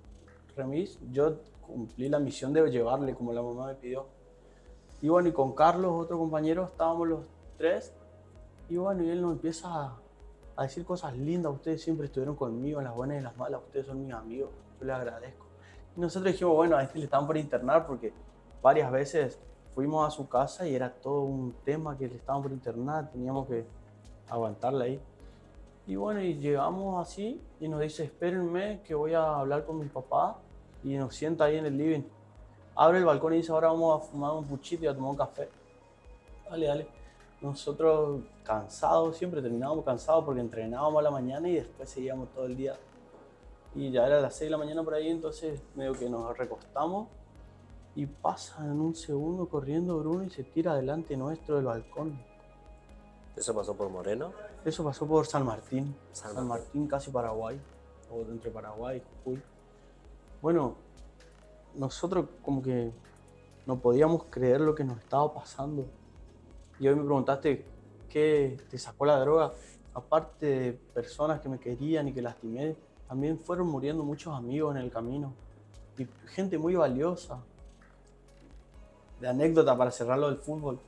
remis. Yo cumplí la misión de llevarle, como la mamá me pidió. Y bueno, y con Carlos, otro compañero, estábamos los tres. Y bueno, y él nos empieza a decir cosas lindas. Ustedes siempre estuvieron conmigo en las buenas y en las malas. Ustedes son mis amigos. Yo les agradezco. Y nosotros dijimos, bueno, a este le estaban por internar porque varias veces fuimos a su casa y era todo un tema que le estaban por internar. Teníamos que aguantarle ahí. Y bueno, y llegamos así y nos dice, espérenme que voy a hablar con mi papá. Y nos sienta ahí en el living. Abre el balcón y dice, ahora vamos a fumar un puchito y a tomar un café. Dale. Nosotros cansados, siempre terminábamos cansados porque entrenábamos a la mañana y después seguíamos todo el día. Y ya era las 6 de la mañana por ahí, entonces medio que nos recostamos y pasa en un segundo corriendo Bruno y se tira delante nuestro del balcón. ¿Eso pasó por Moreno? Eso pasó por San Martín. San Martín, casi Paraguay, o entre Paraguay y Jujuy. Bueno, nosotros como que no podíamos creer lo que nos estaba pasando. Y hoy me preguntaste qué te sacó la droga. Aparte de personas que me querían y que lastimé, también fueron muriendo muchos amigos en el camino. Y gente muy valiosa. De anécdota para cerrarlo del fútbol.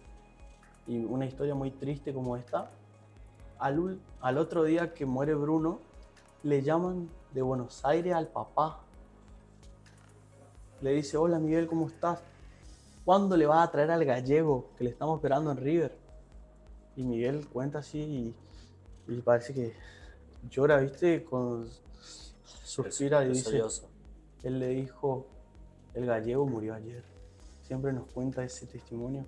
Y una historia muy triste como esta. Al otro día que muere Bruno, le llaman de Buenos Aires al papá. Le dice, hola Miguel, ¿cómo estás? ¿Cuándo le vas a traer al gallego que le estamos esperando en River? Y Miguel cuenta así y parece que llora, ¿viste? Suspira y dice, él le dijo, el gallego murió ayer. Siempre nos cuenta ese testimonio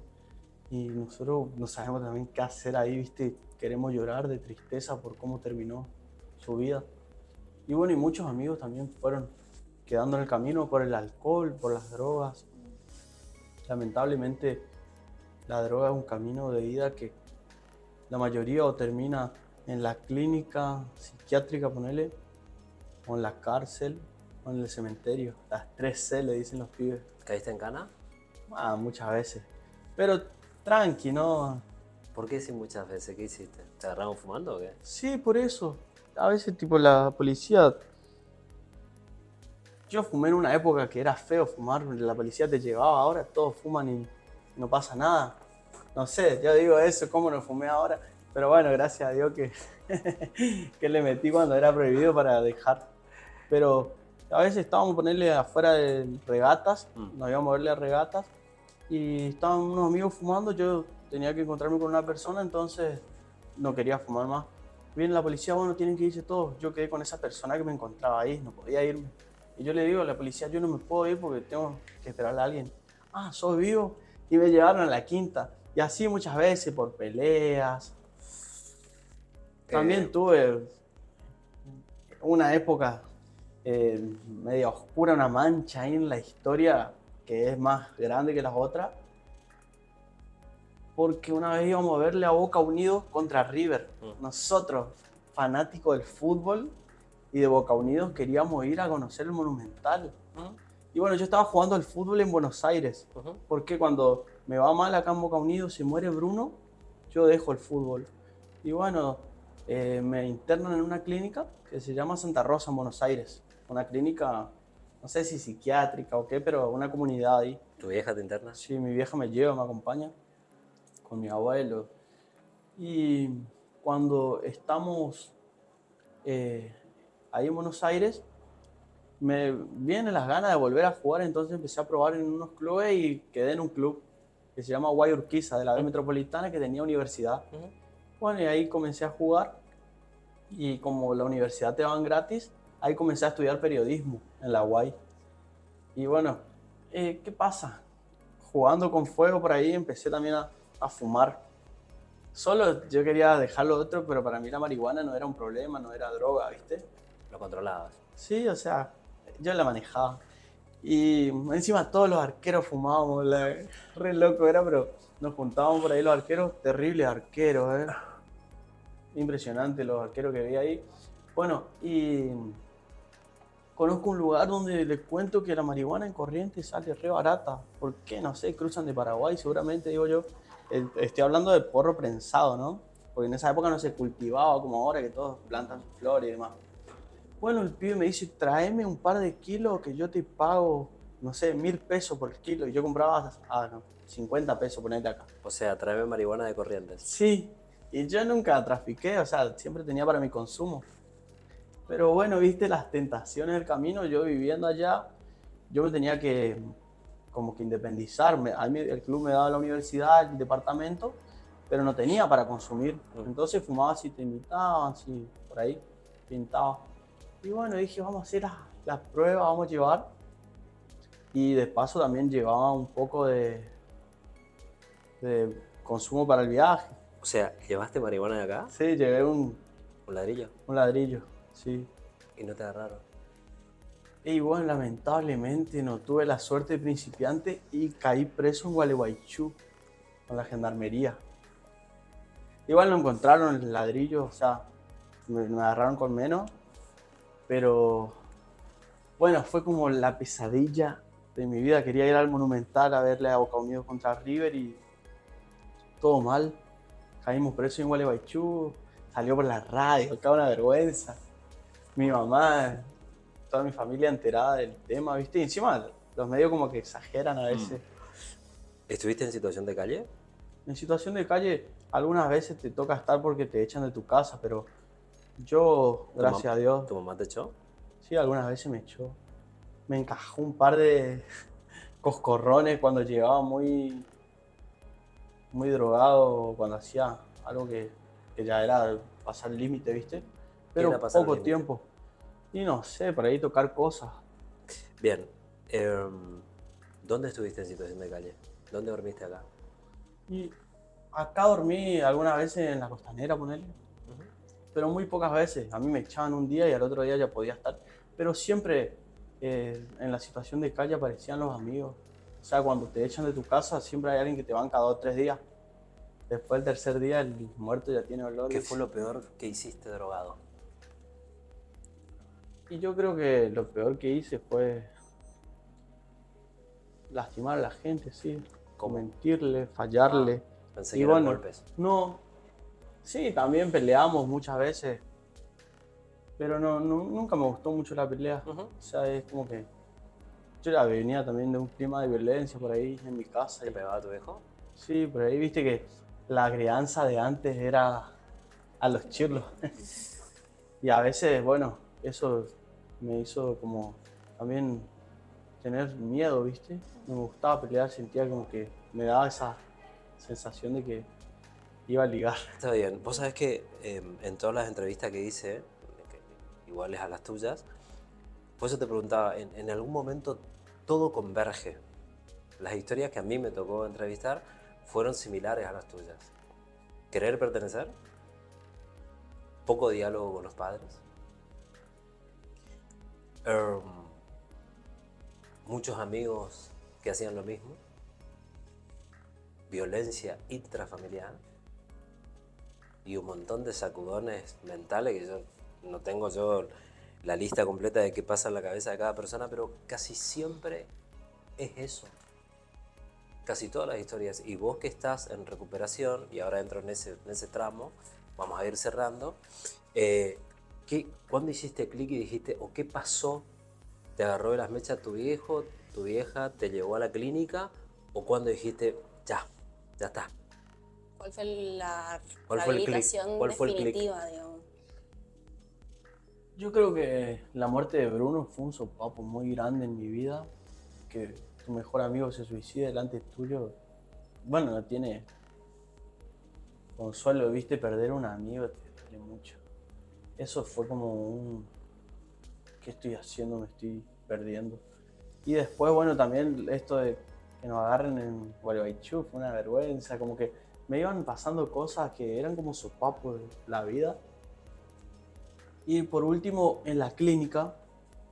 y nosotros no sabemos también qué hacer ahí, ¿viste? Queremos llorar de tristeza por cómo terminó su vida. Y bueno, y muchos amigos también fueron quedando en el camino por el alcohol, por las drogas. Lamentablemente, la droga es un camino de vida que la mayoría o termina en la clínica psiquiátrica, ponele, o en la cárcel, o en el cementerio. Las 3C le dicen los pibes. ¿Caíste en cana? Muchas veces. Pero tranqui, ¿no? ¿Por qué sí muchas veces? ¿Qué hiciste? ¿Te agarraron fumando o qué? Sí, por eso. A veces, tipo, la policía. Yo fumé en una época que era feo fumar, la policía te llevaba, ahora todos fuman y no pasa nada. No sé, yo digo eso, cómo no fumé ahora. Pero bueno, gracias a Dios que, que le metí cuando era prohibido para dejar. Pero a veces estábamos ponerle afuera de regatas, nos íbamos a verle a regatas y estaban unos amigos fumando, yo tenía que encontrarme con una persona, entonces no quería fumar más. Viene la policía, bueno, tienen que irse todos. Yo quedé con esa persona que me encontraba ahí, no podía irme. Y yo le digo a la policía, yo no me puedo ir porque tengo que esperarle a alguien. Ah, ¿sos vivo? Y me llevaron a la quinta. Y así muchas veces por peleas. También tuve una época media oscura, una mancha ahí en la historia que es más grande que las otras. Porque una vez íbamos a verle a Boca Unidos contra River. Nosotros, fanáticos del fútbol y de Boca Unidos, queríamos ir a conocer el Monumental. Y bueno, yo estaba jugando al fútbol en Buenos Aires. Porque cuando me va mal acá en Boca Unidos, se muere Bruno, yo dejo el fútbol. Y bueno, me internan en una clínica que se llama Santa Rosa en Buenos Aires. Una clínica, no sé si psiquiátrica o qué, pero una comunidad ahí. ¿Tu vieja te interna? Sí, mi vieja me lleva, me acompaña con mi abuelo. Y cuando estamos ahí en Buenos Aires, me vienen las ganas de volver a jugar, entonces empecé a probar en unos clubes y quedé en un club que se llama Guay Urquiza, de la B Metropolitana, que tenía universidad. Bueno, y ahí comencé a jugar y como la universidad te daban gratis, ahí comencé a estudiar periodismo en la Guay. Y bueno, ¿qué pasa? Jugando con fuego por ahí empecé también a fumar. Solo yo quería dejar lo otro, pero para mí la marihuana no era un problema, no era droga, ¿viste? Lo controlabas. Sí, o sea, yo la manejaba. Y encima todos los arqueros fumábamos, re loco era, pero nos juntábamos por ahí los arqueros, terribles arqueros, impresionante los arqueros que vi ahí. Bueno, y conozco un lugar donde les cuento que la marihuana en Corrientes sale re barata. ¿Por qué? No sé, cruzan de Paraguay, seguramente, digo yo. Estoy hablando de porro prensado, ¿no? Porque en esa época no se cultivaba como ahora, que todos plantan sus flores y demás. Bueno, el pibe me dice, tráeme un par de kilos que yo te pago, no sé, 1.000 pesos por kilo. Y yo compraba no, 50 pesos, ponete acá. O sea, tráeme marihuana de Corrientes. Sí, y yo nunca trafiqué, o sea, siempre tenía para mi consumo. Pero bueno, viste las tentaciones del camino, yo viviendo allá, yo me tenía que como que independizarme. A mí el club me daba la universidad, el departamento, pero no tenía para consumir. Entonces fumaba si te invitaban, si por ahí pintaba. Y bueno, dije, vamos a hacer las pruebas, vamos a llevar. Y de paso también llevaba un poco de consumo para el viaje. O sea, ¿llevaste marihuana de acá? Sí, llevé ¿Un ladrillo? un ladrillo, sí. ¿Y no te agarraron? Y bueno, lamentablemente no tuve la suerte de principiante y caí preso en Gualeguaychú con la gendarmería. Igual no encontraron el ladrillo, o sea, me agarraron con menos, pero bueno, fue como la pesadilla de mi vida. Quería ir al Monumental a verle a Boca Unidos contra River y todo mal. Caímos presos en Gualeguaychú, salió por la radio, acá una vergüenza. Mi mamá, toda mi familia enterada del tema, ¿viste? Y encima los medios como que exageran a veces. ¿Estuviste en situación de calle? En situación de calle, algunas veces te toca estar porque te echan de tu casa, pero yo, gracias a Dios, ¿Tu mamá te echó? sí, algunas veces me echó. Me encajó un par de coscorrones cuando llegaba muy drogado, cuando hacía algo que ya era pasar el límite, ¿viste? Pero era pasar el poco límite? tiempo. Y no sé, por ahí tocar cosas. Bien. ¿Dónde estuviste en situación de calle? ¿Dónde dormiste acá? Y acá dormí algunas veces en la costanera, ponele. Pero muy pocas veces. A mí me echaban un día y al otro día ya podía estar. Pero siempre en la situación de calle aparecían los amigos. O sea, cuando te echan de tu casa, siempre hay alguien que te banca 2 o 3 días. Después del tercer día el muerto ya tiene olor. ¿Qué fue lo peor que hiciste drogado? Y yo creo que lo peor que hice fue lastimar a la gente, sí. ¿Cómo? Mentirle, fallarle. Pensé Y que eran bueno, golpes. no. Sí, también peleamos muchas veces. Pero nunca me gustó mucho la pelea. Ujú. O sea, es como que yo ya venía también de un clima de violencia por ahí en mi casa. ¿Te Y, pegaba tu viejo? sí, por ahí viste que la crianza de antes era a los chirlos. Y a veces, bueno, eso me hizo como también tener miedo, ¿viste? No me gustaba pelear, sentía como que me daba esa sensación de que iba a ligar. Está bien. Vos sabés que en todas las entrevistas que hice, iguales a las tuyas, por eso te preguntaba, en algún momento todo converge. Las historias que a mí me tocó entrevistar fueron similares a las tuyas. Querer pertenecer, poco diálogo con los padres, muchos amigos que hacían lo mismo, violencia intrafamiliar y un montón de sacudones mentales que yo no tengo la lista completa de qué pasa en la cabeza de cada persona, pero casi siempre es eso. Casi todas las historias. Y vos que estás en recuperación, y ahora entro en ese tramo, vamos a ir cerrando, ¿cuándo hiciste clic y dijiste, o qué pasó? ¿Te agarró de las mechas tu viejo, tu vieja, te llevó a la clínica? ¿O cuándo dijiste, ya está? ¿Cuál fue la ¿Cuál fue el clic? rehabilitación ¿Cuál fue el clic? definitiva, digamos? Yo creo que la muerte de Bruno fue un sopapo muy grande en mi vida, que tu mejor amigo se suicide delante tuyo. Bueno, no tiene consuelo, viste, perder un amigo te duele mucho. Eso fue como un... ¿Qué estoy haciendo? Me estoy perdiendo. Y después, bueno, también esto de que nos agarren en Gualeguaychú fue una vergüenza, como que me iban pasando cosas que eran como sopapos de la vida. Y por último, en la clínica,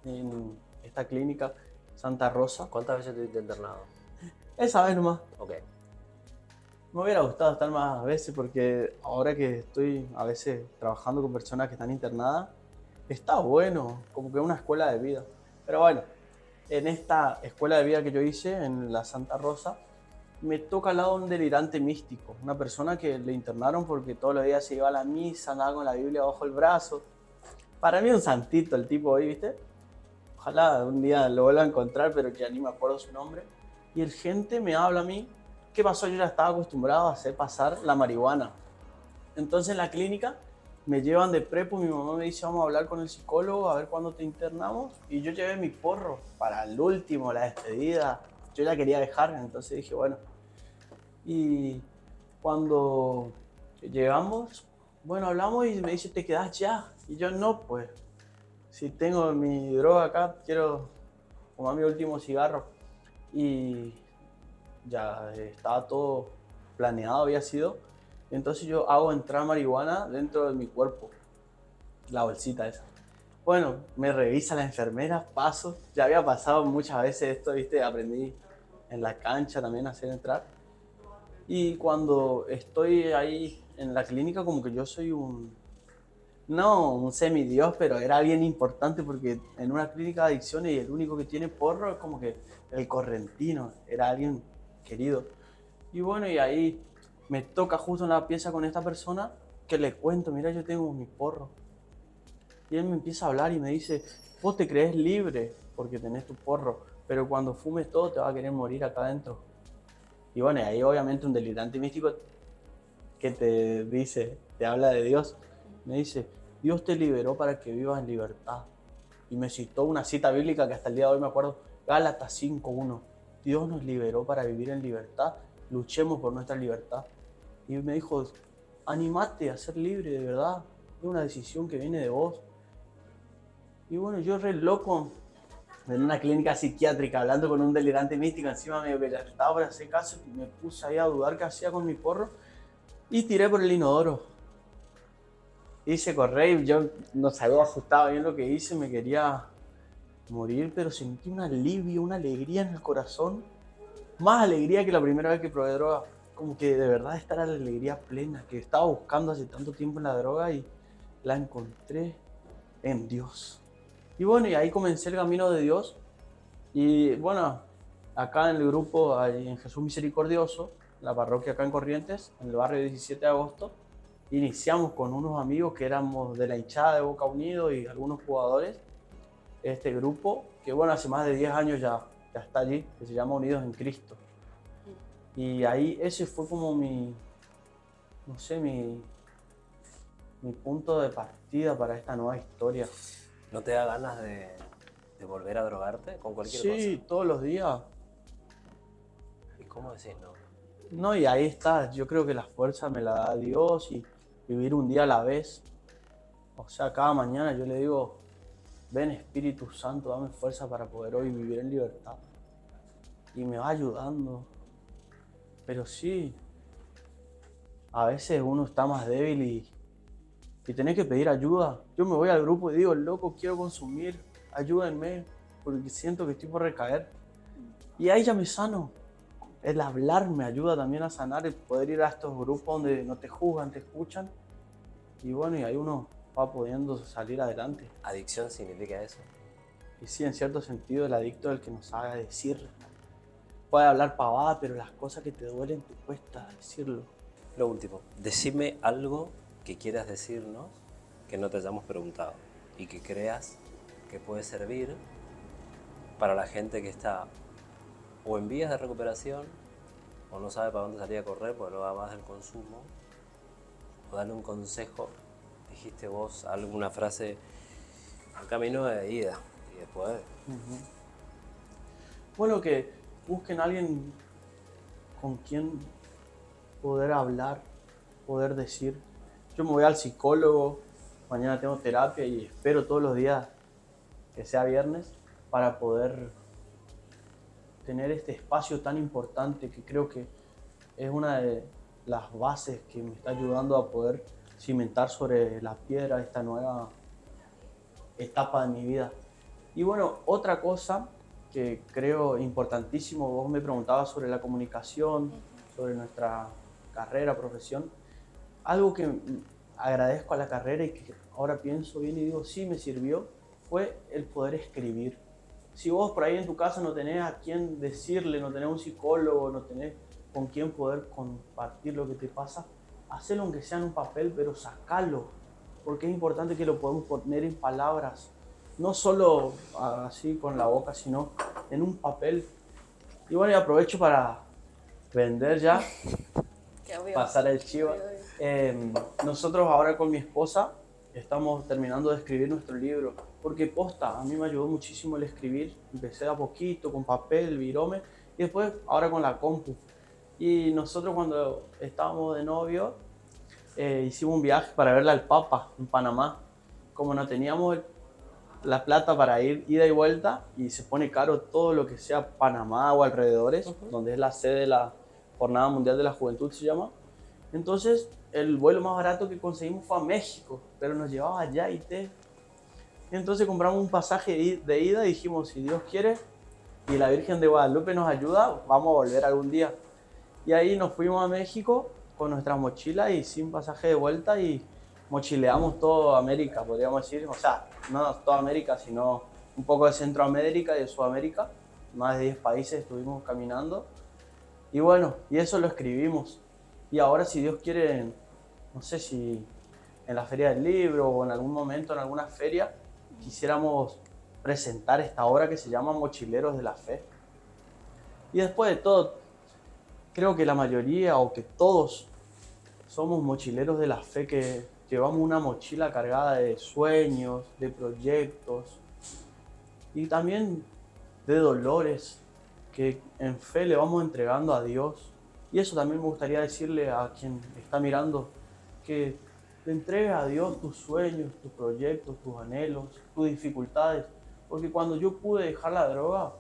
en esta clínica Santa Rosa, ¿Cuántas veces estuviste internado? esa vez nomás. Ok. Me hubiera gustado estar más veces porque ahora que estoy a veces trabajando con personas que están internadas, está bueno, como que una escuela de vida. Pero bueno, en esta escuela de vida que yo hice, en la Santa Rosa, me toca al lado un delirante místico, una persona que le internaron porque todos los días se iba a la misa, andaba con la Biblia bajo el brazo. Para mí un santito el tipo hoy, ¿viste? Ojalá un día lo vuelva a encontrar, pero ya ni me acuerdo su nombre. Y el gente me habla a mí. ¿Qué pasó? Yo ya estaba acostumbrado a hacer pasar la marihuana. Entonces en la clínica me llevan de prepo, mi mamá me dice, vamos a hablar con el psicólogo, a ver cuándo te internamos. Y yo llevé mi porro para el último, la despedida. Yo ya quería dejar, entonces dije, bueno. Y cuando llegamos, bueno, hablamos y me dice, ¿te quedás ya? Y yo, no, pues, si tengo mi droga acá, quiero fumar mi último cigarro. Y ya estaba todo planeado, había sido. Entonces yo hago entrar marihuana dentro de mi cuerpo, la bolsita esa. Bueno, me revisa la enfermera, paso. Ya había pasado muchas veces esto, ¿viste? Aprendí en la cancha también a hacer entrar. Y cuando estoy ahí en la clínica, como que yo soy no un semidios, pero era alguien importante porque en una clínica de adicciones y el único que tiene porro es como que el correntino, era alguien querido. Y bueno, y ahí me toca justo en la pieza con esta persona que le cuento, mira, yo tengo mi porro. Y él me empieza a hablar y me dice, vos te crees libre porque tenés tu porro, pero cuando fumes todo te va a querer morir acá adentro. Y bueno, y ahí obviamente un delirante místico que te dice, te habla de Dios, me dice, Dios te liberó para que vivas en libertad. Y me citó una cita bíblica que hasta el día de hoy me acuerdo, Gálatas 5:1. Dios nos liberó para vivir en libertad, luchemos por nuestra libertad. Y me dijo, animate a ser libre de verdad, es una decisión que viene de vos. Y bueno, yo re loco, en una clínica psiquiátrica, hablando con un delirante místico, encima medio que ya estaba por hacer caso, y me puse ahí a dudar qué hacía con mi porro, y tiré por el inodoro. Hice correr y yo no sabía ajustado bien lo que hice, me quería morir, pero sentí un alivio, una alegría en el corazón, más alegría que la primera vez que probé droga. como que de verdad esta era la alegría plena que estaba buscando hace tanto tiempo en la droga y la encontré en Dios. Y bueno, y ahí comencé el camino de Dios. Y bueno, acá en el grupo, ahí en Jesús Misericordioso, la parroquia acá en Corrientes, en el barrio 17 de agosto, iniciamos con unos amigos que éramos de la hinchada de Boca Unido y algunos jugadores, este grupo, que bueno, hace más de 10 años ya está allí, que se llama Unidos en Cristo. Y ahí ese fue como no sé, mi punto de partida para esta nueva historia. ¿No te da ganas de volver a drogarte con cualquier cosa? Sí, todos los días. ¿Y cómo decís no? No, y ahí está, yo creo que la fuerza me la da Dios y vivir un día a la vez. O sea, cada mañana yo le digo, ven Espíritu Santo, dame fuerza para poder hoy vivir en libertad. Y me va ayudando. Pero sí, a veces uno está más débil y tenés que pedir ayuda. Yo me voy al grupo y digo, loco, quiero consumir, ayúdenme, porque siento que estoy por recaer. Y ahí ya me sano. El hablar me ayuda también a sanar, el poder ir a estos grupos donde no te juzgan, te escuchan. Y bueno, y ahí uno va pudiendo salir adelante. ¿Adicción significa eso? Y sí, en cierto sentido, el adicto es el que nos haga decir. Puede hablar pavada, pero las cosas que te duelen te cuesta decirlo. Lo último, decime algo que quieras decirnos que no te hayamos preguntado y que creas que puede servir para la gente que está o en vías de recuperación o no sabe para dónde salir a correr porque no va más del consumo, o darle un consejo. Dijiste vos alguna frase, un camino de ida y después... Bueno, que busquen a alguien con quien poder hablar, poder decir. Yo me voy al psicólogo, mañana tengo terapia y espero todos los días que sea viernes para poder tener este espacio tan importante que creo que es una de las bases que me está ayudando a poder cimentar sobre la piedra esta nueva etapa de mi vida. Y bueno, otra cosa que creo importantísimo, vos me preguntabas sobre la comunicación, sobre nuestra carrera, profesión, algo que agradezco a la carrera y que ahora pienso bien y digo, sí me sirvió, fue el poder escribir. Si vos por ahí en tu casa no tenés a quién decirle, no tenés un psicólogo, no tenés con quién poder compartir lo que te pasa, hacelo aunque sea en un papel, pero sacalo, porque es importante que lo podamos poner en palabras, no solo así con la boca, sino en un papel. Y bueno, y aprovecho para vender ya, pasar el chivo. Nosotros ahora con mi esposa estamos terminando de escribir nuestro libro, porque posta, a mí me ayudó muchísimo el escribir. Empecé a poquito, con papel, virome, y después ahora con la compu. Y nosotros cuando estábamos de novio, hicimos un viaje para verle al Papa en Panamá. Como no teníamos la plata para ir ida y vuelta, y se pone caro todo lo que sea Panamá o alrededores, donde es la sede de la Jornada Mundial de la Juventud se llama. Entonces el vuelo más barato que conseguimos fue a México, pero nos llevaba allá y entonces compramos un pasaje de ida y dijimos, si Dios quiere y la Virgen de Guadalupe nos ayuda, vamos a volver algún día. Y ahí nos fuimos a México con nuestras mochilas y sin pasaje de vuelta y mochileamos toda América, podríamos decir. O sea, no toda América, sino un poco de Centroamérica y de Sudamérica. Más de 10 países estuvimos caminando. Y bueno, y eso lo escribimos. Y ahora, si Dios quiere, no sé si en la Feria del Libro o en algún momento en alguna feria, quisiéramos presentar esta obra que se llama Mochileros de la Fe. Y después de todo, creo que la mayoría o que todos somos mochileros de la fe, que llevamos una mochila cargada de sueños, de proyectos y también de dolores que en fe le vamos entregando a Dios. Y eso también me gustaría decirle a quien está mirando, que le entregues a Dios tus sueños, tus proyectos, tus anhelos, tus dificultades. Porque cuando yo pude dejar la droga,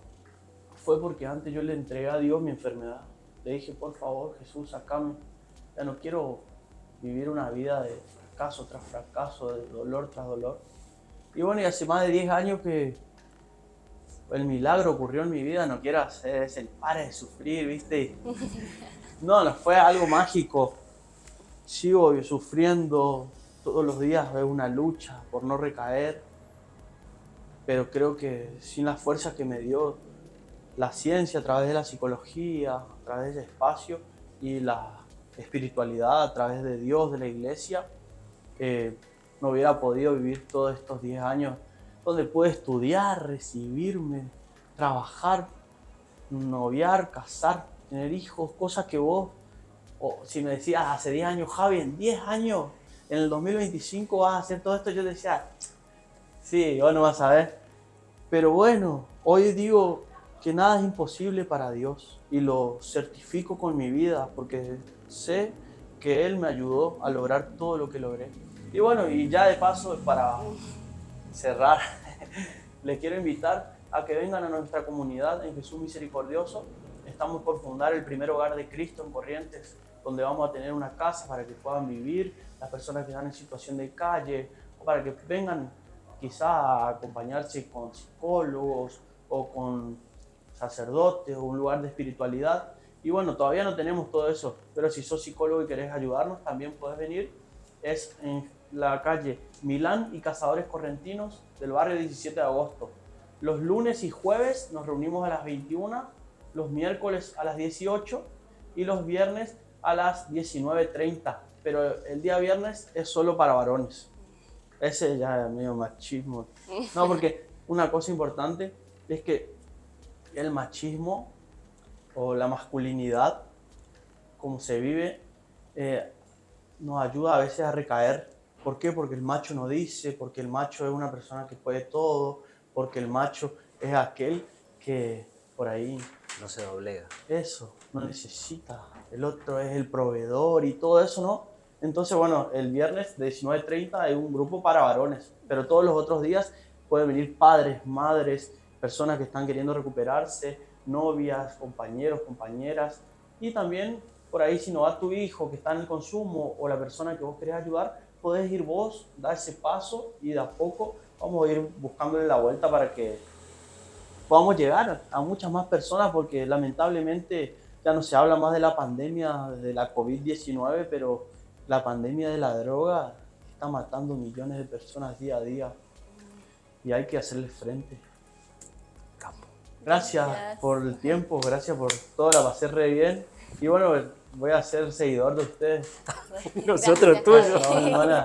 fue porque antes yo le entregué a Dios mi enfermedad. Le dije, por favor, Jesús, sacame. Ya no quiero vivir una vida de fracaso tras fracaso, de dolor tras dolor. Y bueno, y hace más de 10 años que el milagro ocurrió en mi vida. No quiero hacer ese pare de sufrir, ¿viste? No, no fue algo mágico. Sigo sufriendo, todos los días es una lucha por no recaer, pero creo que sin la fuerza que me dio la ciencia a través de la psicología, a través del espacio y la espiritualidad a través de Dios, de la iglesia, no hubiera podido vivir todos estos 10 años donde pude estudiar, recibirme, trabajar, noviar, casar, tener hijos, cosas que vos, o si me decías hace 10 años, Javi, en 10 años, en el 2025 vas a hacer todo esto, yo decía, sí, vos no vas a ver. Pero bueno, hoy digo que nada es imposible para Dios y lo certifico con mi vida porque sé que Él me ayudó a lograr todo lo que logré. Y bueno, y ya de paso, para cerrar, les quiero invitar a que vengan a nuestra comunidad en Jesús Misericordioso. Estamos por fundar el primer hogar de Cristo en Corrientes, donde vamos a tener una casa para que puedan vivir las personas que están en situación de calle, o para que vengan quizá a acompañarse con psicólogos o con sacerdotes o un lugar de espiritualidad. Y bueno, todavía no tenemos todo eso, pero si sos psicólogo y querés ayudarnos, también podés venir. Es en la calle Milán y Cazadores Correntinos del barrio 17 de agosto. Los lunes y jueves nos reunimos a las 21, los miércoles a las 18 y los viernes a las 19:30. Pero el día viernes es solo para varones. Ese ya es medio machismo. No, porque una cosa importante es que el machismo o la masculinidad, como se vive, nos ayuda a veces a recaer. ¿Por qué? Porque el macho no dice, porque el macho es una persona que puede todo, porque el macho es aquel que por ahí No se doblega. eso, no necesita. El otro es el proveedor y todo eso, ¿no? Entonces, bueno, el viernes de 19:30 hay un grupo para varones, pero todos los otros días pueden venir padres, madres, personas que están queriendo recuperarse, novias, compañeros, compañeras, y también por ahí si no va tu hijo que está en el consumo o la persona que vos querés ayudar, podés ir vos, dar ese paso y de a poco vamos a ir buscándole la vuelta para que podamos llegar a muchas más personas, porque lamentablemente ya no se habla más de la pandemia de la COVID-19, pero la pandemia de la droga está matando millones de personas día a día y hay que hacerle frente. Capo. Gracias por el tiempo, gracias por todo, la pasé re bien. Y bueno, voy a ser seguidor de ustedes. Nosotros Gracias, tuyos. Javi. No, hermana,